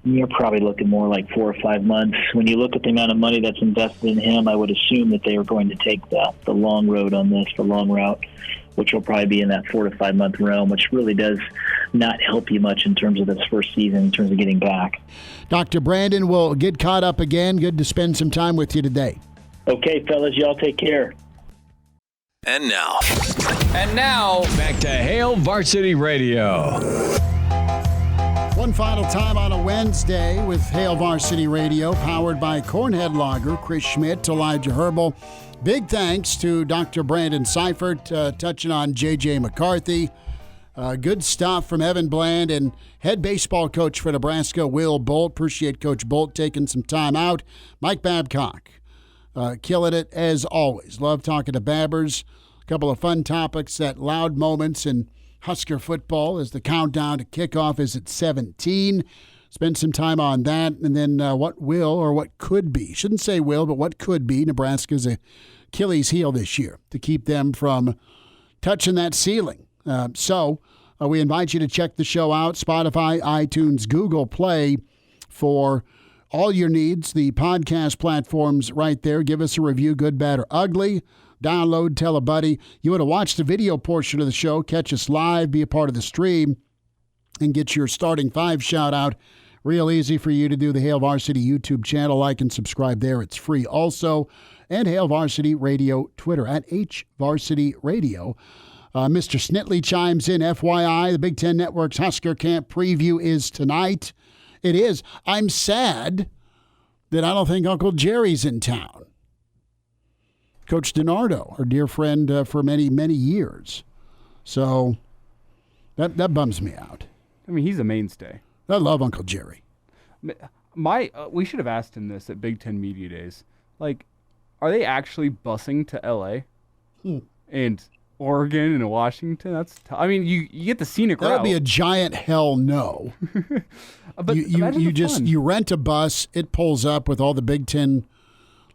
You're probably looking more like 4 or 5 months. When you look at the amount of money that's invested in him, I would assume that they are going to take the long road on this, the long route, which will probably be in that 4 to 5 month realm, which really does not help you much in terms of this first season, in terms of getting back. Dr. Brandon, we'll get caught up again. Good to spend some time with you today. Okay, fellas, y'all take care. And now, back to Hail Varsity Radio. One final time on a Wednesday with Hail Varsity Radio, powered by Cornhead Lager, Chris Schmidt, Elijah Herbel. Big thanks to Dr. Brandon Seifert, touching on JJ McCarthy. Good stuff from Evan Bland and head baseball coach for Nebraska, Will Bolt. Appreciate Coach Bolt taking some time out. Mike Babcock, killing it as always. Love talking to Babbers. A couple of fun topics, that loud moments and Husker football as the countdown to kickoff is at 17. Spend some time on that. And then what will or what could be, shouldn't say will, but what could be Nebraska's Achilles heel this year to keep them from touching that ceiling. So we invite you to check the show out, Spotify, iTunes, Google Play, for all your needs. The podcast platforms right there. Give us a review, good, bad, or ugly. Download, tell a buddy. You want to watch the video portion of the show, catch us live, be a part of the stream, and get your starting five shout out. Real easy for you to do. The Hail Varsity YouTube channel. Like and subscribe there. It's free also. And Hail Varsity Radio Twitter at HVarsity Radio. Mr. Snitley chimes in, FYI, the Big Ten Network's Husker Camp preview is tonight. It is. I'm sad that I don't think Uncle Jerry's in town. Coach DiNardo, our dear friend for many, many years. So that bums me out. I mean, he's a mainstay. I love Uncle Jerry. We should have asked him this at Big Ten Media Days. Like, are they actually busing to L.A. and Oregon and Washington? I mean, you get the scenic route. That would be a giant hell no. But you rent a bus, it pulls up with all the Big Ten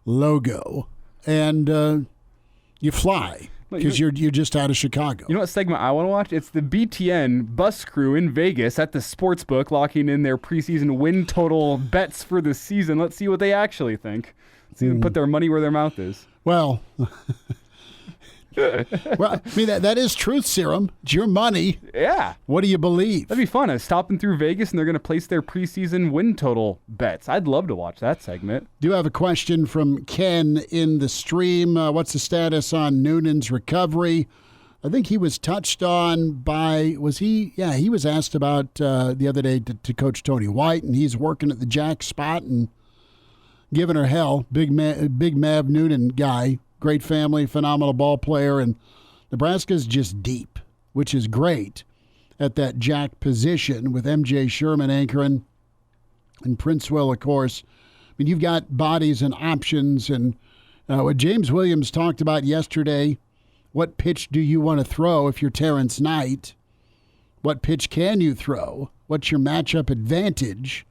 logo, and you fly because you're just out of Chicago. You know what segment I want to watch? It's the BTN bus crew in Vegas at the sports book locking in their preseason win total bets for the season. Let's see what they actually think. Let's see them put their money where their mouth is. Well, I mean, that is truth serum. It's your money. Yeah. What do you believe? That'd be fun. I'm stopping through Vegas, and they're going to place their preseason win total bets. I'd love to watch that segment. Do have a question from Ken in the stream. What's the status on Noonan's recovery? I think he was touched on by, was he? Yeah, he was asked about the other day to Coach Tony White, and he's working at the jack spot and giving her hell. Big Mav Noonan guy, great family, phenomenal ball player, and Nebraska's just deep, which is great at that jack position with MJ Sherman anchoring and Princewell, of course. I mean, you've got bodies and options, and what James Williams talked about yesterday, what pitch do you want to throw if you're Terrence Knight? What pitch can you throw? What's your matchup advantage?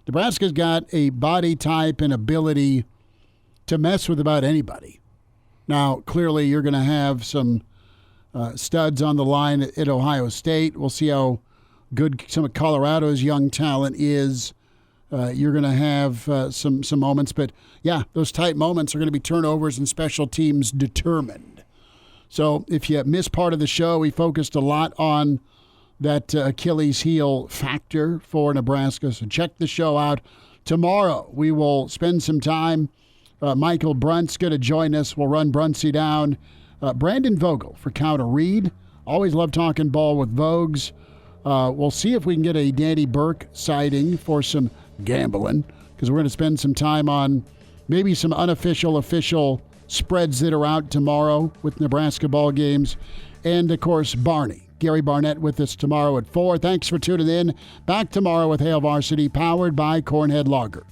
Nebraska's got a body type and ability to mess with about anybody. Now, clearly, you're going to have some studs on the line at Ohio State. We'll see how good some of Colorado's young talent is. You're going to have some moments. But, yeah, those tight moments are going to be turnovers and special teams determined. So if you missed part of the show, we focused a lot on that Achilles heel factor for Nebraska. So check the show out. Tomorrow we will spend some time. Michael Brunt's going to join us. We'll run Bruntsy down. Brandon Vogel for Counter Reed. Always love talking ball with Vogues. We'll see if we can get a Danny Burke sighting for some gambling, because we're going to spend some time on maybe some unofficial, official spreads that are out tomorrow with Nebraska ball games. And, of course, Gary Barnett with us tomorrow at 4. Thanks for tuning in. Back tomorrow with Hail Varsity, powered by Cornhead Lager.